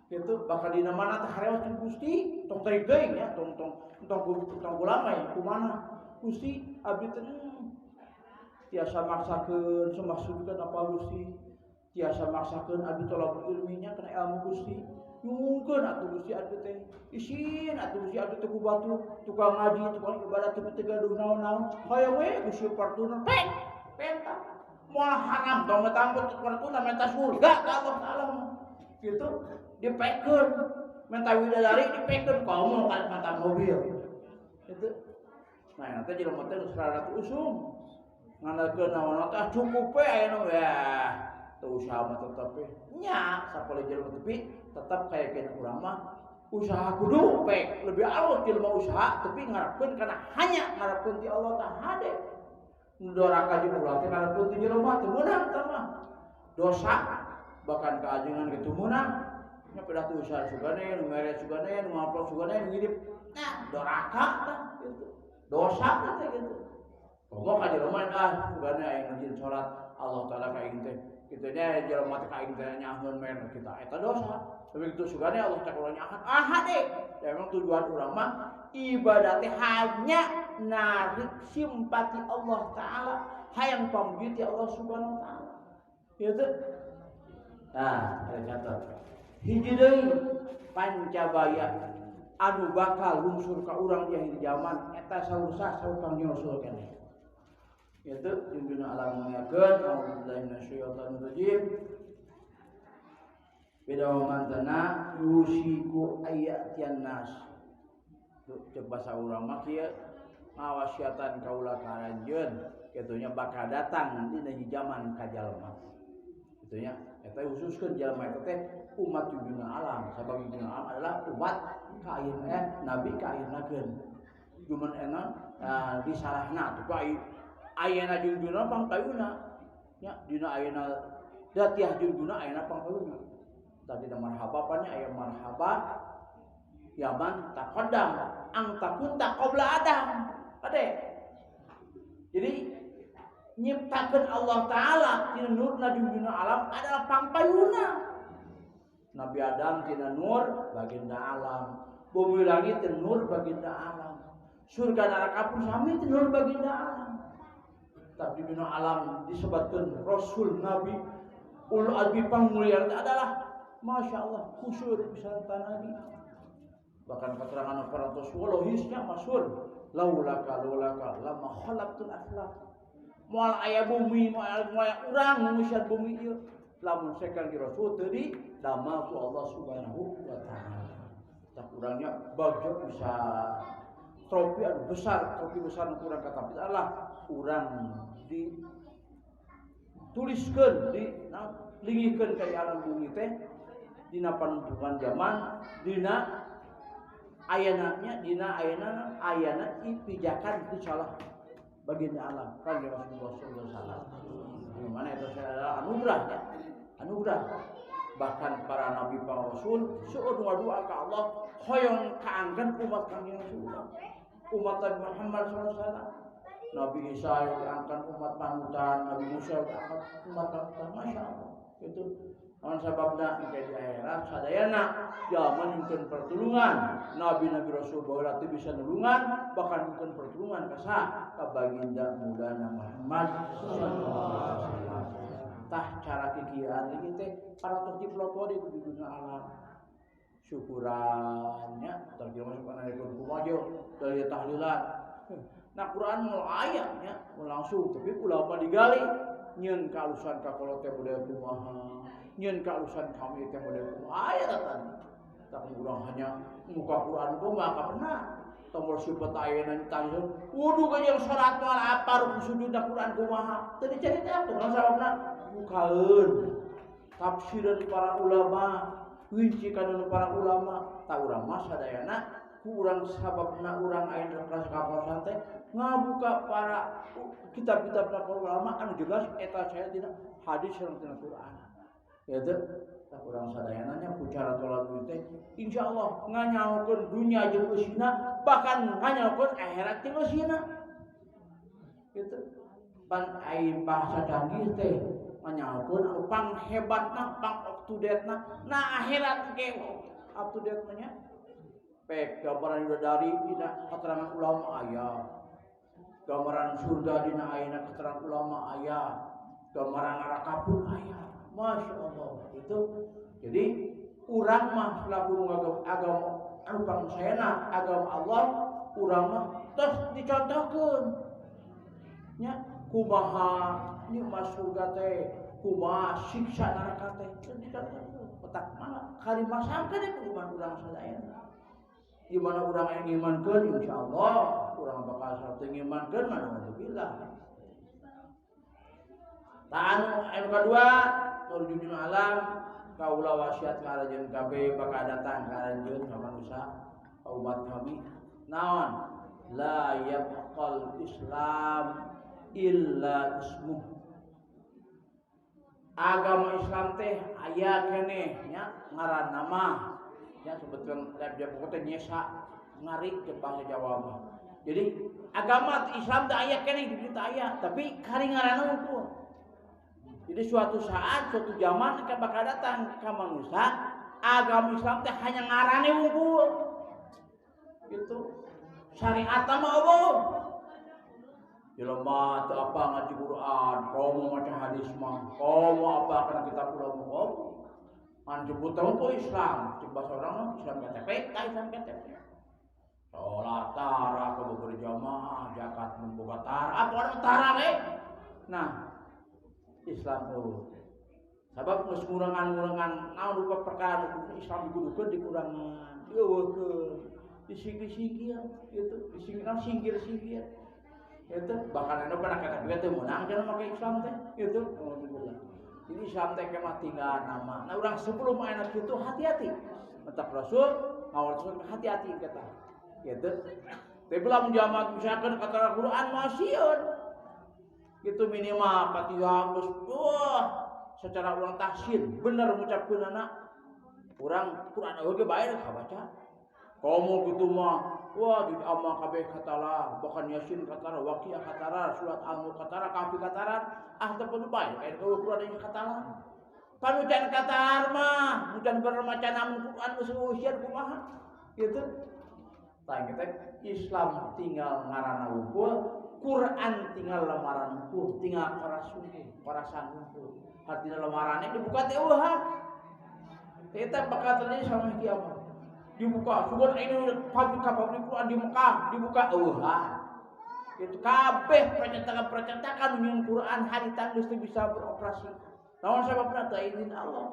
Gitu bakal dina mana teh harewas jeung Gusti, tong teh deui ya, tong ulama ya kumaha. Gusti abdi teh tiasa maksakeun semaksudkeun apa Gusti. Tiasa maksakeun abdi tolak ilminya kana ilmu Gusti. Nyungkeun atuh Gusti abdi teh. Isin atuh Gusti abdi teh ku batu, tukang ngaji, tukang ibadat teh teu gaduh naon-naon. Hayang we Gusti partuna penta. Moal haram tong metambut partuna menta surga ka Allah taala. Gitu dipekeun. Menta widadari dipekeun kaum kan mata mobil. Itu. Nah, nanti jelema teh geus rada usum. Nganakeun naon tah cukup we ayeuna ya. Teu usaha mah tetep nya sapole jelema tapi tetap kayak urang mah usaha kudu pek lebih alus jelema usaha tapi ngarepkeun kana hanya ngarepkeun ti Allah tah hade. Ndoraka jeung ulah teh ngarepkeun ti jelema teu meunang tah mah. Dosa bahkan kaajengan kitu meunang. Nya pedah teu usaha sugane, nu mere sugane, nu ngaplos sugane, nu ngidip. Nah, doraka tah gitu. Dosa teh gitu. Pokok ka jelema sugane aya ngajin salat Allah taala ka aing teh. Kitanya jelema teh ka aing teh nyaheun men kita eta dosa. Tapi itu sugane Allah teh kudu nyahan. Deh. Ya memang tujuan urang mah ibadah teh hanya narik simpati Allah taala, hayang pamuji ti Allah Subhanahu wa taala. Gitu. Nah, ada catat. Hiji deui pancabaya anu bakal lungsur ka urang di akhir zaman eta saurusah saur kang nyusul keneh. Itu junjungan alam mengakeun auzubillahi minasyaitonir rajim. Beda mantena yusiku ayatian nas. Tuh cek bahasa urang mah kieu ngawasiatan kaula ka aranjeun kitunya bakal datang dina zaman kajalma. Kitunya eta khususkeun jalma eta teh umat junjungan alam. Sabab junjungan alam adalah umat ka ayeuna nabi ka ayeuna-keun. Cuman ena disalahna tuh ayeuna junjungan pangpayuna nya dina ayeuna datiah junjungan ayeuna pangpayuna. Tadi ada marhabapannya aya marhaba yaman taqaddam ang takunta qabla adam. Ade. Jadi nyiptakeun Allah taala tina nurna junjungan alam adalah pangpayuna. Nabi Adam tina nur baginda alam, bumi langit tina nur baginda alam, surga neraka pun sami tina nur baginda alam. Tapi junjungan alam disebutkan Rasul Nabi ulul azmi pangmulyaan adalah Masya Allah kusur bisa tanadi. Bahkan keterangan para tasawuhisnya masyhur laulaka lama khalaqtul aflaq. Moal aya bumi moal urang musian bumi ieu lamun sekali Rasul tadi damel ku Allah Subhanahu wa taala. Tak urangnya bagja bisa trofi anu besar, trofi besar urang kata adalah urang dituliskeun linggihkeun ka alam bumi teh dina panentuan zaman dina ayana pijakan itu salah baginda alam kan Rasulullah sallallahu alaihi wasallam. Mana itu adalah anugerahnya, anugerah. Bahkan para nabi para rasul seueur doa ka Allah hoyong kaangkeun umat Kanjeng Rasulullah. Umat Nabi Muhammad sallallahu alaihi wasallam. Nabi Isa diangkat umat panutan, Nabi Musa diangkat umat panutan, masya Allah. Itu namun sababna engke di akhirat sadayana jalma nyungkeun pertulungan nabi-nabi rasul baheula teh bisa nulungan bahkan nyungkeun pertulungan ka ka baginda mulana Muhammad sallallahu alaihi wasallam. Tah cara kikieuan ieu teh para tos dipelopori di dunia alam. Syukurannya terjemah kana ikut kumajo dari tahlilan. Nah Quran mau ayatnya langsung tapi ulama digali nyeun kalusan ka kalau teh budaya kumaha nyeun kalusan kami teh budaya kumaha ayat tadi tapi urang hanya muka Quran kumaha ka pernah tombol sifat ayeuna ditanya wudu jeung salat moal apar sujud Quran kumaha teu dicarita atuh sababna bukaeun tafsiran para ulama wincikan para ulama ta urang mah sadayana ku urang sababna urang aya kelas kaposan teh ngabuka para kitab-kitab para ulama anu jelas eta saya tidak hadis sareng tina Quran. Ya teh tak urang sadayana nya ku cara tolak teh insyaallah nganyaokeun dunya jeung eusina bahkan nganyaokeun akhirat jeung eusina. Kitu. Pan ai bahasa canggih teh nganyaokeun anu panghebatna pang up to date-na na akhirat ge up to date nya. Pek gambaran dari dina keterangan ulama aya. Gambaran surga dina ayeuna keterangan ulama aya. Gambaran neraka pun aya. Masya Allah. Itu jadi urang mah selaku agama anu pangsaena agama Allah urang mah tos dicontohkeun. Nya kumaha nikmat surga teh, kumaha siksa neraka teh dicontohkeun. Petak mah kalimasamkeun ku iman urang sadayana. Di mana urang yang ngimankeun insyaallah urang bakal sarta ngimankeun alhamdulillah. Anu kadua turjun alam kaula wasiat ka aranjeun kabeh bakal datang ka aranjeun ka manusia ka umat kami naon la yabqal Islam illa ismuh. Agama Islam teh aya keneh nya ngaranna mah ya sebutkan dia pokoknya nyesa ngarik ke bahasa Jawa mah. Jadi agama Islam teh aya keneh di kita aya tapi kari ngaranna unggul. Jadi suatu saat suatu zaman akan bakal datang ka manusia agama Islam teh hanya ngaranna unggul. Gitu. Syariat mah Allah. Jelema teu apa ngaji Quran, komo maca hadis mah, komo apa kana kitab ulama. Anjebut tahu Islam, cek bahasa orang Islam KTP, Islam KTP. sholat tara kudu berjamaah, zakat membuka tara, apa orang tara Nah, Islam tuh sabab geus ngurangan naon rupa perkara Islam dikudukeun dikurangan, dieuweukeun, disingkir-singkir gitu, singkir-singkir. Itu bahkan anu pernah kata juga teh meunang cenah make Islam teh gitu. Alhamdulillah. Jadi Islam teh mah tinggal nama. Nah, urang sebelum aya kitu hati-hati. Mentak Rasul ngawartosan hati-hati kata. Gitu. Teh beulah menjama misalkan kata Al-Qur'an mah sieun. Gitu minimal Fatihah geus secara urang tahsin bener ngucapkeun anak urang Quran oge bae kabaca komo kitu mah wah di amma kabeh katala bahkan Yasin katara Waqiah katara surat Al-Mulk katara Kahfi katara teu perlu bae aya Quran ieu katala panujan katar mah mujan bermacan Quran geus usian kumaha kitu tah kita Islam tinggal ngaranna unggul Quran tinggal lamaran unggul tinggal parasan unggul artinya lamarannya dibuka teh eueuh. Eta bakal terjadi sama kiamat. Dibuka, sugan ini pabrik Quran di Mekah dibuka eueuh. Itu kabeh percetakan dengan Quran hari tanggeus teh bisa beroperasi. Naon sababna teh izin Allah.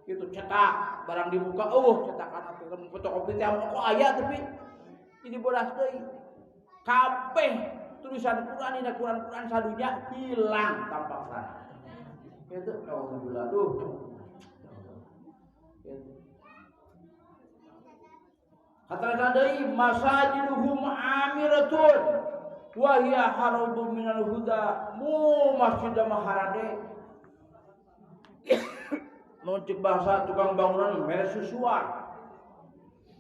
Itu cetak barang dibuka cetakan atuh fotokopi teh kok aya tapi ini bodas deui. Kabeh tulisan Quran dina Quran sadunya hilang tanpa sana. Itu alhamdulillah Kata deui masajiduhum amiratun wa hiya harudun minal huda mu masjid maharade muncik bahasa tukang bangunan mere susuar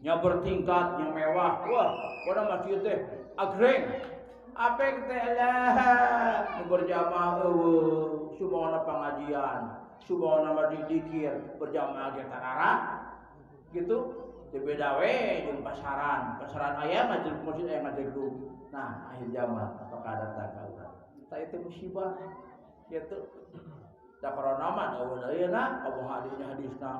nya bertingkat nya mewah wah pada masjid teh agreng apek teh lah berjamaah eueuh sumohona pengajian sumohona mah dikir berjamaah ge tarara gitu teu beda we jeung pasaran aya mah jeung masjid aya ngajegrug nah akhir zaman apakah ada tanggal tah itu musibah kitu da corona mah eueuh ayeuna Allah hadisnya hadisna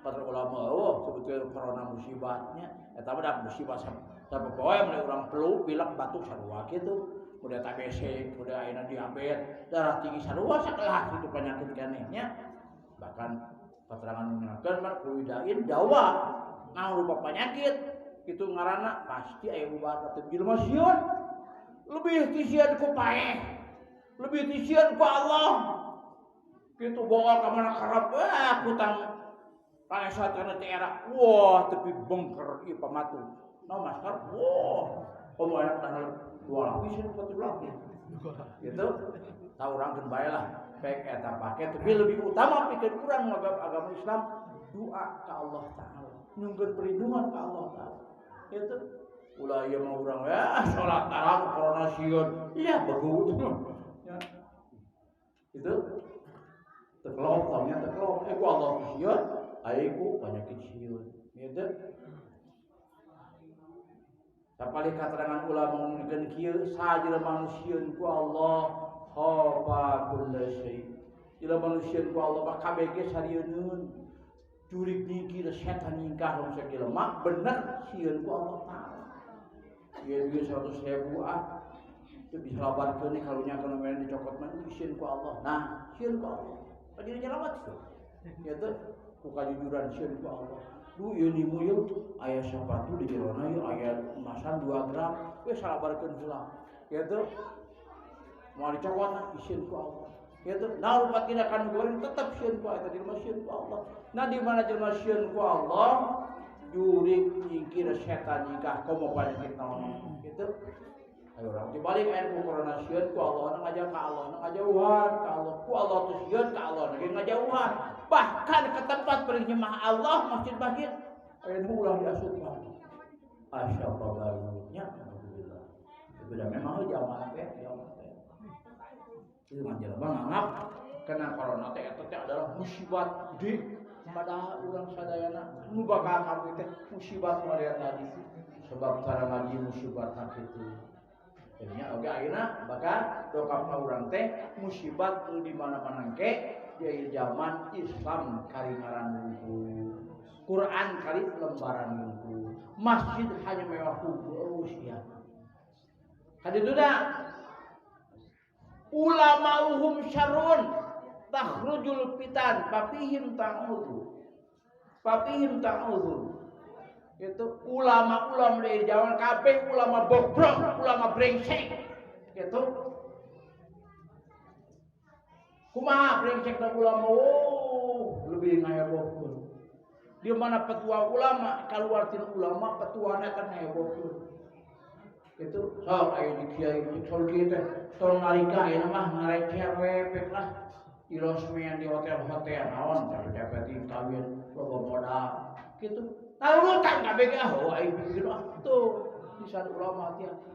para ulama sebetulnya corona musibahnya eta mah da musibah sampai poe mun urang flu pilek batuk sarua kitu udah TBC udah ayeuna diabetes darah tinggi sarua sakelas itu penyakit kenehnya bahkan keterangan mengenalkan mah kulidain dawa nah rupa penyakit itu ngaranna pasti aya ubar teh jelema sieun lebih tisieun ku paeh lebih tisieun ku Allah kitu bawa ka mana karep kutang paesat kana teh era wah tepi bengker ieu pamatu nah masker wah komo anak tanggal 2 lapis 1 lapis gitu tah urang geun bae lah pek eta pake tapi lebih utama pikeun urang agama Islam doa ka Allah taala nyungkeun perlindungan ka Allah taala gitu ulah ieu mah urang salat tarawih corona sieun iya begut ya itu teklop taunya teklop ku Allah sieun aiku penyakit sieun gitu Sapali keterangan ulama mengungkapkan kieu sajil manusia ku Allah khapa kullu syai. Jila manusia ku Allah kabeh ge sarieun jurig nyingkir setan nyingkah rong sakila mak bener sieun ku Allah taala. Ieu ge 100.000 teu bisa labarkeun karunya kana men dicokot mah sieun ku Allah. Nah, sieun ku Allah. Padi nyelamat tuh. Ya tuh ku kajujuran sieun ku Allah. Duh ieu nimu ieu aya sepatu di jerona ieu aya emasan 2 gram we salabarkeun heula kitu moal dicokot isieun ku Allah kitu nah rupa tindakan goreng tetep sieun ku eta jelema sieun ku Allah nah di mana jelema sieun ku Allah jurig nyingkir setan nyingkah komo penyakit naon kitu ayo urang dibalik aya ku corona sieun ku Allah ngajak ka Allah ngajauhan ka Allah ku Allah teh sieun ka Allah ngajauhan bahkan ke tempat berjemaah Allah masjid Bagir aya ulah diasupkan asyhadu alhamdulillah sudah memang zaman teh itu mah jelema nganggap kena corona teh eta teh adalah musibah gede padahal urang sadayana nu bakal kabeh teh musibah model tadi sebab cara ngaji musibah kitu jadinya oge ayeuna bakal dokap ka urang teh musibah di mana-mana ke di zaman Islam kari ngaran Quran kali lembaran minggu masjid hanya mewah kubur ya. Kaditu dah ulamauhum syarrun takhrujul fitan papihim ta'udhu. Itu ulama-ulama dari zaman kabeh ulama bobrok, ulama brengsek. Gitu. Kumaha brengsek dan ulama lebih ngayebohkeun. Di mana petua ulama keluar tina ulama petuana kan ngayebohkeun. Gitu. Sok aya di kiai sol kieu teh tong nalika aya mah ngarecer we lah. Di losmen di hotel-hotel naon dapat kawin loba modal. Gitu. Tahu kan kabeh ge aing bikin tuh bisa ulama hati-hati.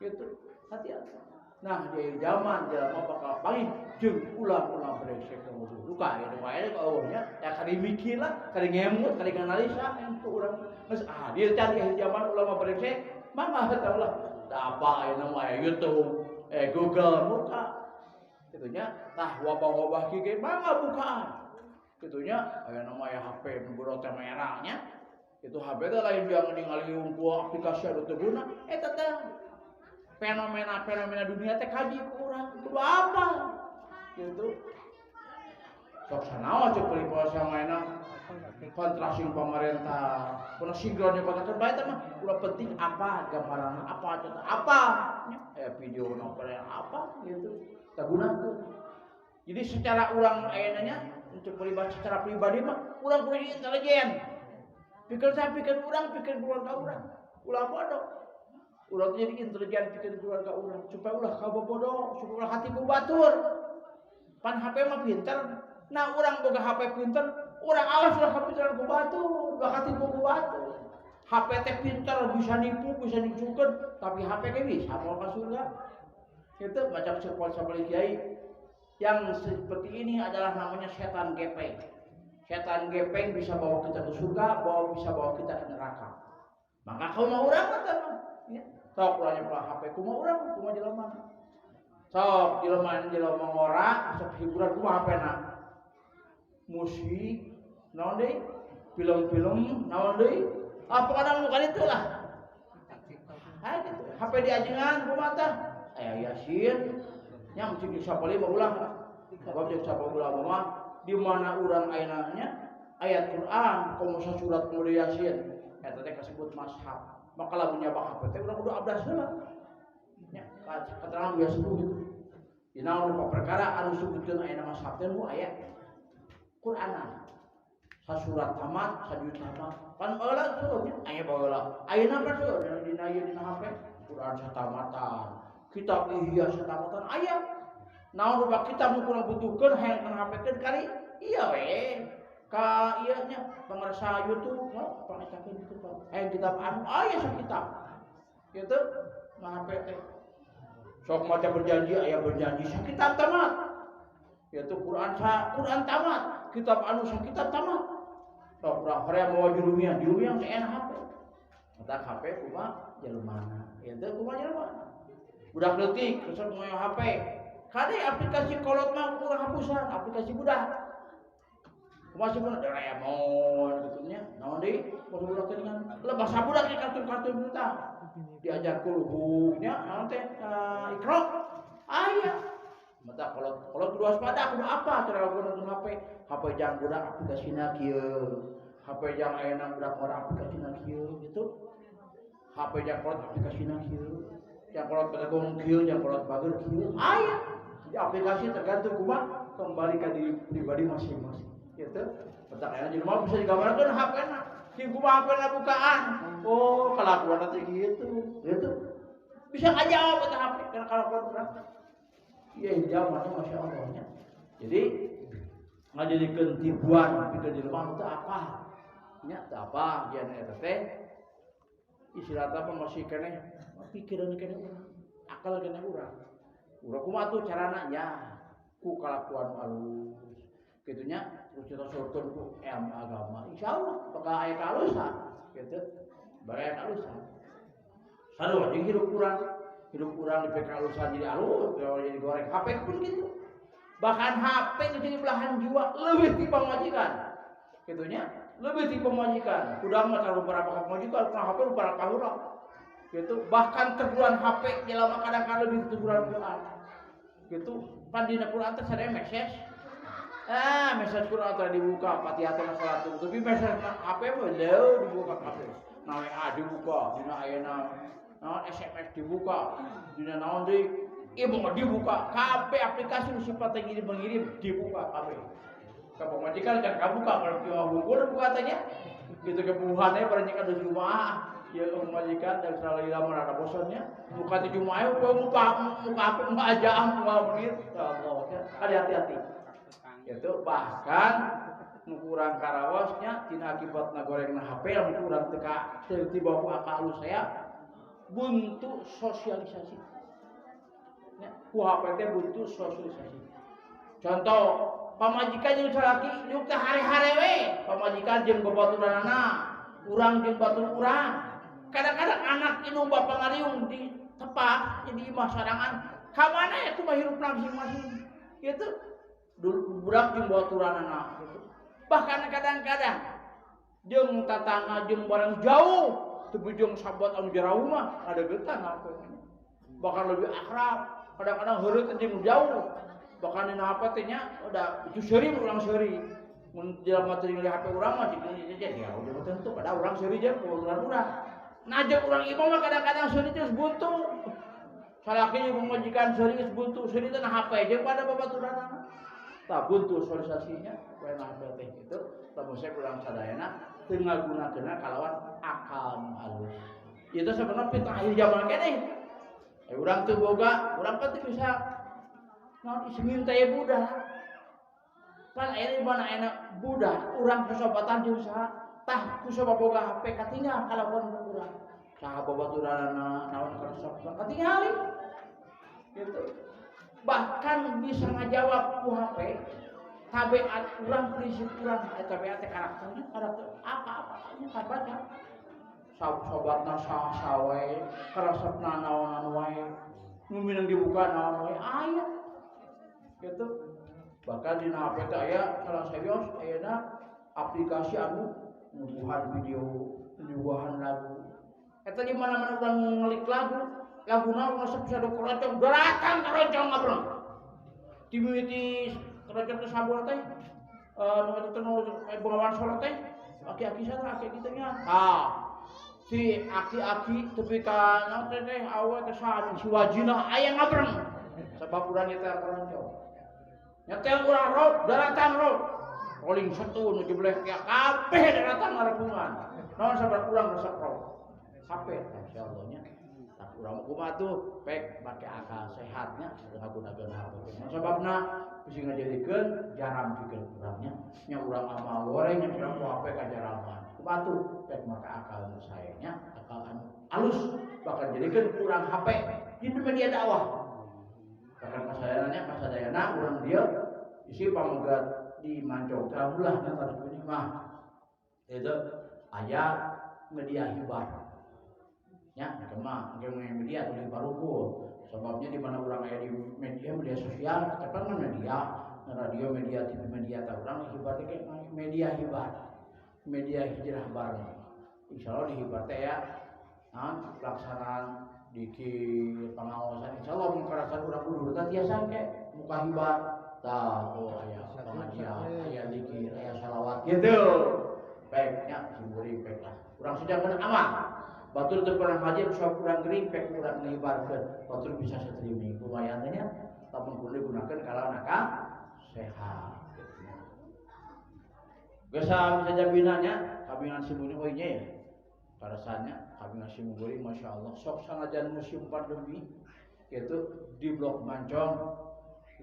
Gitu, hati-hati. Nah, di zaman bakal panggil jeung ulah-ulah brengsek nu duka ya wae eueuhnya ya kali mikir lah, kali ngemut, kali analisa ente urang geus dia cari zaman ulama brengsek mangga tahu lah. Da apa aya mah YouTube, Google buka. Kitunya tah wabah-wabah kieu ge mangga bukaan. Kitunya aya namanya HP nu beureut merahnya. Itu HP teh lain jangan ningali unggul aplikasi anu teu guna eta teh fenomena dunia teh kaji ku urang kudu apa gitu sok sanaon cek beli puasa mainan kontrasing pemerintah kuna sinkronnya katakan bae teh mah udah penting apa gambaran apa video novel apa gitu teu gunakeun jadi secara urang ayeuna untuk pribadi secara pribadi mah urang kudu intelijen. Pikir urang, pikir keluarga urang. Ulah bodoh. Urang jadi intelijen pikir keluarga urang supaya ulah kabobodoh, supaya ulah hati batur. Pan HP mah pinter. Nah urang boga HP pinter, urang awas ulah kapinteran ku batur, ulah hati ku batur. HP teh pinter bisa nipu, bisa dicukeun, tapi HP ge bisa mau ka surga. Itu macam sepol-sepol kiai yang seperti ini adalah namanya setan gepeng. Setan gepeng bisa bawa kita ke surga, bisa bawa kita ke neraka. Maka kau mau urang kata ya. Sok urang nyepa HP ku mau urang, ku mah jelema. Sok jelema ngora, sok hiburan ku HP-na. Musik, naon deui? Film-film, naon deui? Apa kadang nu kali teu lah. Gitu. HP diajengan ku mah tah. Aya Yasin, nya mesti disapali mah ulang. Sebab jeung sapa ulama mah di mana urang ayeuna ayat Quran komo surat mulya Yasin eta teh kasebut mashaf maka lamun nyabak HP teh urang kudu abdas heula nya keterangan biasa gitu dina rupa perkara anu sebutkeun ayeuna mashaf teh nu aya Quranan sasurat tamat sajuta tamat pan baheula suratnya aya baheula ayeuna kan surat dina HP Quran satamatan kitab ihya satamatan aya naon rupa kitab nu kurang butuhkeun hayang ngahafkeun kali iya we ka ieu nya pangarsa YouTube pangacakeun kitu hayang kitab anu aya sakitab kitu ngahape teh sok maca berjanji aya berjanji sakitab tamat yaitu Quran tamat kitab anu sakitab tamat sok urang hoream mawa jurumian teh enak HP eta HP kumaha jeleumana ieu teh kumaha jeleumana budak leutik kesel moyo HP kade aplikasi kolot mah kurang hapusan aplikasi budak masih budak Doraemon gitu nya naon deui masih budak teh dengan bahasa budak di kartun-kartun kita diajar kulhu nya naon teh Iqra aya mata kolot kudu waspada kudu apa cara nonton HP jang budak aplikasina kieu HP jang ayeuna budak ora aplikasina kieu gitu HP jang kolot aplikasina kieu jang kolot pedagong kieu jang kolot bager kieu aya di aplikasi tergantung kumaha kembali ke diri pribadi masing-masing gitu pertanyaannya jadi mau bisa digambarkan HP-na sing kumaha HP-na bukaan oh kelakuan teh gitu bisa ngajawab eta HP karena kalakuan urang iya jawabannya Masya Allahnya jadi ngajadikeun tibuan pikeun jelema teh apa nya teh apa jan eta teh istilah apa masih keneh pikiran keneh urang akal keneh urang kumaha tuh carana nya ku kalakuan alus kitunya terus kita sorton ku agama insyaallah bakal aya kalusan gitu bakal aya kalusan sarua jeung hidup urang di kalusan jadi alus jadi goreng HP pun gitu bahkan HP itu jadi belahan jiwa lebih timbang majikan kitunya lebih di pemajikan. Udah mah taruh berapa pemajikan, karena HP berapa kahura. Gitu. Bahkan teguran HP jelema kadang-kadang lebih teguran Quran. Gitu. Pan dina Quran teh sadaya message. Message Quran teh dibuka, Fatihah teh salat tuh. Tapi message HP mah leuh dibuka kabeh. Nah WA dibuka, dina ayeuna naon SMS dibuka, dina naon deui imo dibuka, kabeh aplikasi nu sifatna ngirim-mengirim dibuka kabeh. Ka pamajikan kan kabuka kalau kieu hungkul buka tanya. Gitu kebuhannya pada nyika di Jumaah. Ya pemajikan dan selalu lama ada bosannya. Muka di Jumaah muka apa muka aja muka menit. Allah, hati-hati. Itu bahkan kurang karawasnya tina akibatna gorengna HP yang kurang teka tiba ku akal saya buntu sosialisasi. Ya, ku HP teh buntu sosialisasi. Contoh pamajikan jeung salaki jeung teh hari-hari we pamajikan jeung babaturanana urang jeung batur urang. Kadang-kadang anak inu bapak ngariung di tepak jadi imah sadangan ka mana ya tuh hirup masing-masing gitu dulu budak jeung baturanana gitu. Bahkan kadang-kadang jeung tatangga jeung barang jauh teu jeung sahabat anu jauh mah ada getan apa bahkan lebih akrab kadang-kadang heureut jeung jauh bahkan dina apa teh nya udah itu seuri urang seuri mun jelema teu ningali HP urang mah jadi ya udah tentu pada urang seuri jeung urang najak urang imam mah kadang-kadang seuri teh buntu salaki pemajikan seuri geus buntu seuri teh na HP jeung pada babaturanana tah buntu sosialisasinya poe na HP teh kitu lamun saya urang sadayana teu ngagunakeunna kalawan akal halus ieu teh sabenerna fitnah akhir zaman keneh urang teu boga urang teh bisa naon ismin teh budak pan aya di mana enak budak urang kesobatan jeung saha tah kusaba boga HP katinggal kalawan urang saha babaturanana naon karesep katingali gitu bahkan bisa ngajawab ku HP tabiat urang prinsip urang tabiat karakternya karakter apa-apanya kabaca sobatna saha wae karesepna naon wae nu minang dibuka naon wae aya gitu bahkan di HP teh aya salah serius ayeuna aplikasi anu nubuhan video nubuhan lagu eta di mana-mana urang ngelik laguna resep sadu keroncong daratang keroncong ngabreng di mimiti keroncong teh sabur teh nu teh Bengawan Solo teh aki-aki sana aki kitu nya si aki-aki tepi ka naon teh awe teh saha si wajina aya ngabreng sabab urang eta keroncong nyetel urang rob daratan rob rolling setu nu jebleh kabeh daratan ngarepungan naon sabab urang resep rob HP insyaallah nya tak urang kumaha tuh pek make akal sehatnya ngagunakeun HP sababna bisi ngajadikeun jaram pikeun urangnya nya urang amal goreng nya urang ku HP ka jaraman kumaha tuh pek make akal nu sae nya akal anu alus bakal jadikeun urang HP di media dakwah bahkan kasadayana urang dia isi pamegat di Mancong alhamdulillah nya tadi ini mah itu aya media hibar nya kemah media tulis baruku sebabnya di mana urang aya di media sosial tepan media radio media TV media ta urang hibar teh media hijrah bareng insyaallah di hibar teh ya pelaksanaan dikit pengawasan insyaallah mun karasan urang kudu teh tiasa ke muka hibar tah aya pengajian aya zikir aya shalawat gitu baiknya simuri baik lah urang sedang amal batur teu pernah wajib sok urang gering pek urang ngibarkeun batur bisa streaming lumayan nya tapi kudu digunakeun kalawan akal sehat geus bisa jabinanya kabinan simuni oy nya ya karasannya kabinan simuri masyaallah sok sanajan musim pandemi kitu di blok Mancong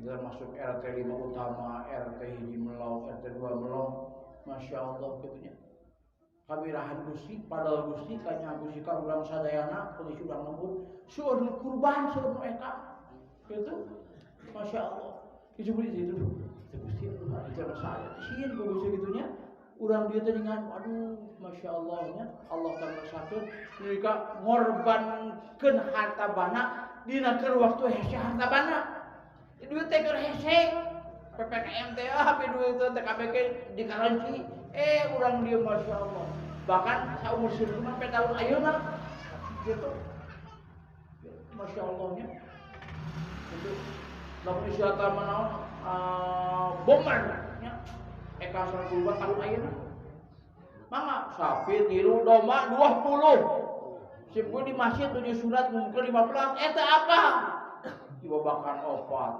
termasuk RT 5 utama RT 1 Melong RT 2 Melong masyaallah kitu nya kabirahan Gusti padahal Gusti kanya Gusti ka urang sadayana polisi urang lembut sueur kurban sueur eta kitu masyaallah itu beli itu Gusti itu saya sieun ku Gusti kitu nya urang dieu teh dengan aduh masyaallah nya Allah taala sakeun mereka ngorbankeun harta bana dina keur waktu hese harta bana duit teh keur hese PPKM teh HP duit teh KBK dikaranci Urang dia Masya Allah. Bahkan saumur hidup sampai tahun ayeuna gitu. Masya Allahnya. Itu lamun wisata manaon bombarnya. Eka 120 tahun ayeuna. Mangga sapi tilu domba 20. Simpul di masjid 7 surat mungkin 15. Eta apa? Dibabakan opat.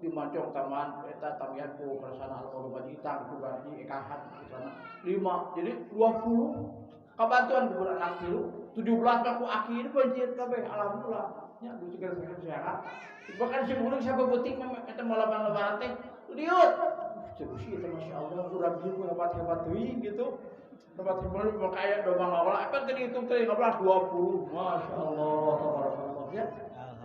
Di mancong taman eta tamian ku kersana al-qurba jitang ku gaji ekahan di sana 5 jadi 20 kabantuan ku anak tilu 17 aku akhir banjir kabeh alhamdulillah nya ku segala sehat bahkan si burung siapa butik eta malaban lebaran teh liut ceuk si eta masyaallah urang ieu hebat-hebat teuing gitu tempat hiburan makanya domba ngawala apa tadi hitung teh 15 20 masyaallah tabarakallah ya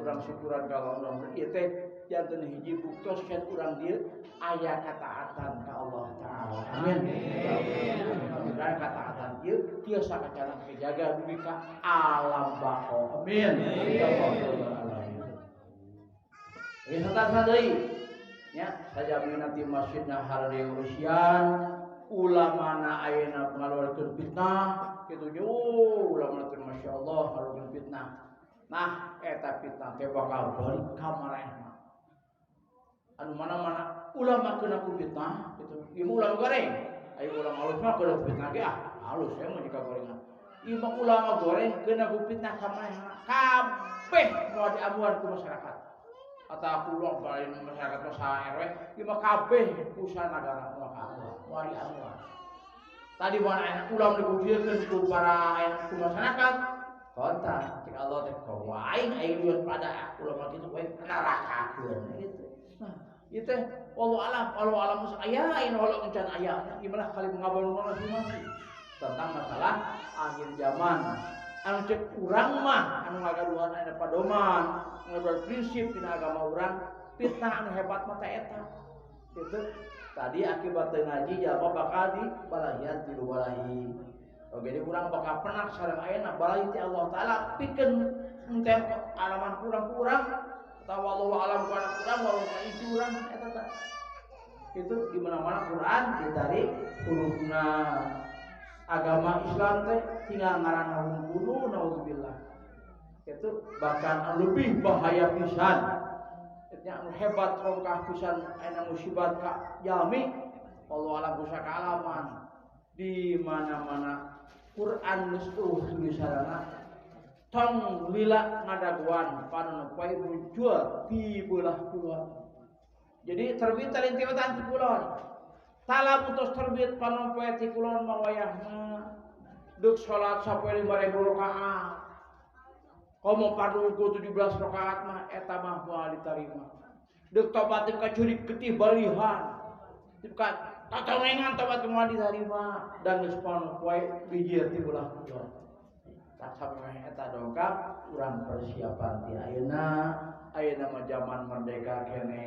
urang syukuran ka Allah ieu teh janten hiji buktos kan urang dieu aya kataatan ka Allah taala. Amin. Mudah-mudahan kataatan dieu tiasa kacaran kejaga dugi ka alam baqo. Amin. Ya rabbal alamin. Geus satasna deui nya sajami nanti masjidna hareureum usian ulamana ayeuna ngaluarkeun fitnah kitu yo ulama teh masyaallah ngaluarkeun fitnah. Nah eta fitnah teh bakal balik ka marehna. Anu mana-mana ulama kena ku fitnah gitu. Ieu ulama goreng. Ayo ulama halus mah kena fitnah ge halus ya mah jika gorengan. Ieu mah ulama goreng kena ku fitnah ka manehna. Kabeh moal diamuan ku masyarakat. Ata pulau balain masyarakat mah sa RW, ieu mah kabeh usaha nagara moal ka moal diamuan. Tadi mana enak ulama dipujieun ku para enak ku masyarakat. Kontak cek Allah teh kau aing geus pada ulama kitu we nerakakeun gitu. Nah, ieu teh wallahu alam aya anu Allah encan aya. Gimana kali mengabarkan masing-masing tentang masalah akhir zaman. Anu cek urang mah anu ngagaduhan aya padoman, ngaduhan prinsip dina agama urang, fitnah anu hebat mah teh eta. Itu tadi akibat teu ngaji jalma bakal dibalahian tilu balahi. Oh, jadi urang bakal penak sareng ayeuna balahi ti Allah taala pikeun enten alaman kurang-kurang tahu wallahu alam kana kurang wallahu itu urang eta teh. Itu di mana-mana Quran ditarik hurufna agama Islam teh tinggal ngaranna huruf naudzubillah. Itu bahkan lebih bahaya pisan. Nya anu hebat rongkah pisan aya musibat ka jalmi wallahu alam kusaka alaman di mana-mana Quran geus tulisanana tong lila ngadaguan panu poe muncul di belah kulon. Jadi terbit talintiwatan ti kulon. Tala putus terbit panu poe ti kulon mah wayahna deuk salat sapoe 5.000 rakaat. Komo fardu 17 rakaat mah eta mah moal ditarima. Deuk tobat ka curik getih balihan. Bukan tatongengan tobat moal ditarima dan geus panu poe bijir ti belah kulon. Tak sampai eta dongkap urang persiapan ti ayeuna mah zaman merdeka kene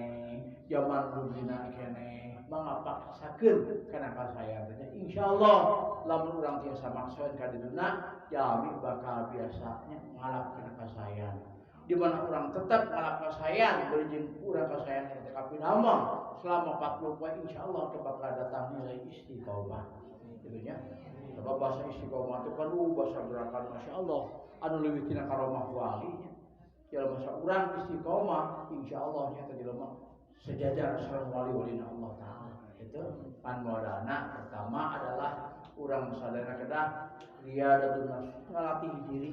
zaman rubina kene mangapaksakeun kana kasayan teh insyaallah lamun urang tiasa maksud ka diduna jalmi bakal biasanya ngalap kana kasayan di mana urang tetap ngalap kasayan berijin urang kasayan teh kapinama selama 40 poin insyaallah bakal datang nilai istiqomah gitu nya. Sebab bahasa istiqomah itu kan bahasa gerakan Masya Allah anu leuwih tina karomah wali nya. Jalma saurang istiqomah insyaallah nya teh jelema sejajar sareng wali-walina Allah taala. Itu pan modalna pertama adalah urang sadayana kedah riyadatun nafs ngalatih diri.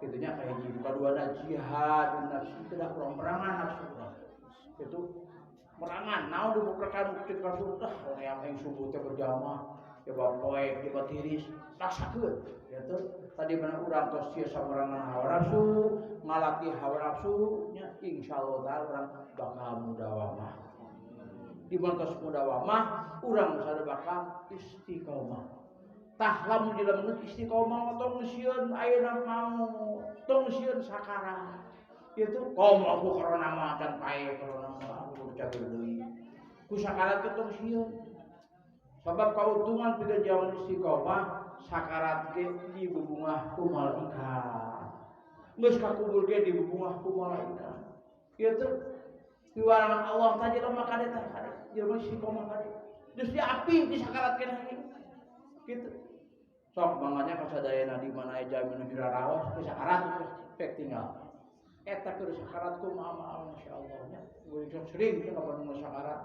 Kitu nya ka hiji kaduana jihadun nafs kedah perangan nafsu urang. Itu merangan naon dibukakan bukti Rasulullah yang subuh teh berjamaah coba poe coba tiris raksakeun gitu tadi mana urang tos sia sabarangan hawa nafsu ngalati hawa nafsu nya insyaallah taala urang bakal mudawamah di mantos mudawamah urang sadaya bakal istiqomah tah lamun di lamun istiqomah tong sieun ayeuna mau tong sieun sakara itu kaum aku karena mah dan pae karena mah aku jaga deui ku sakara teh tong sieun. Sebab kauntungan pada zaman istiqomah sakarat ge di bubungah ku malaikat. Geus kakubur ge di bubungah ku malaikat. Kieu teh piwarangan Allah tadi lemah kade teh kade. Jelema istiqomah kade. Terus dia api disakaratkeun hari. Gitu. Sok manganya kasadayana di mana aja menuju raos ke sakarat pek tinggal. Eta keur sakarat kumaha masyaallah nya. Gue sering kan apa sakarat.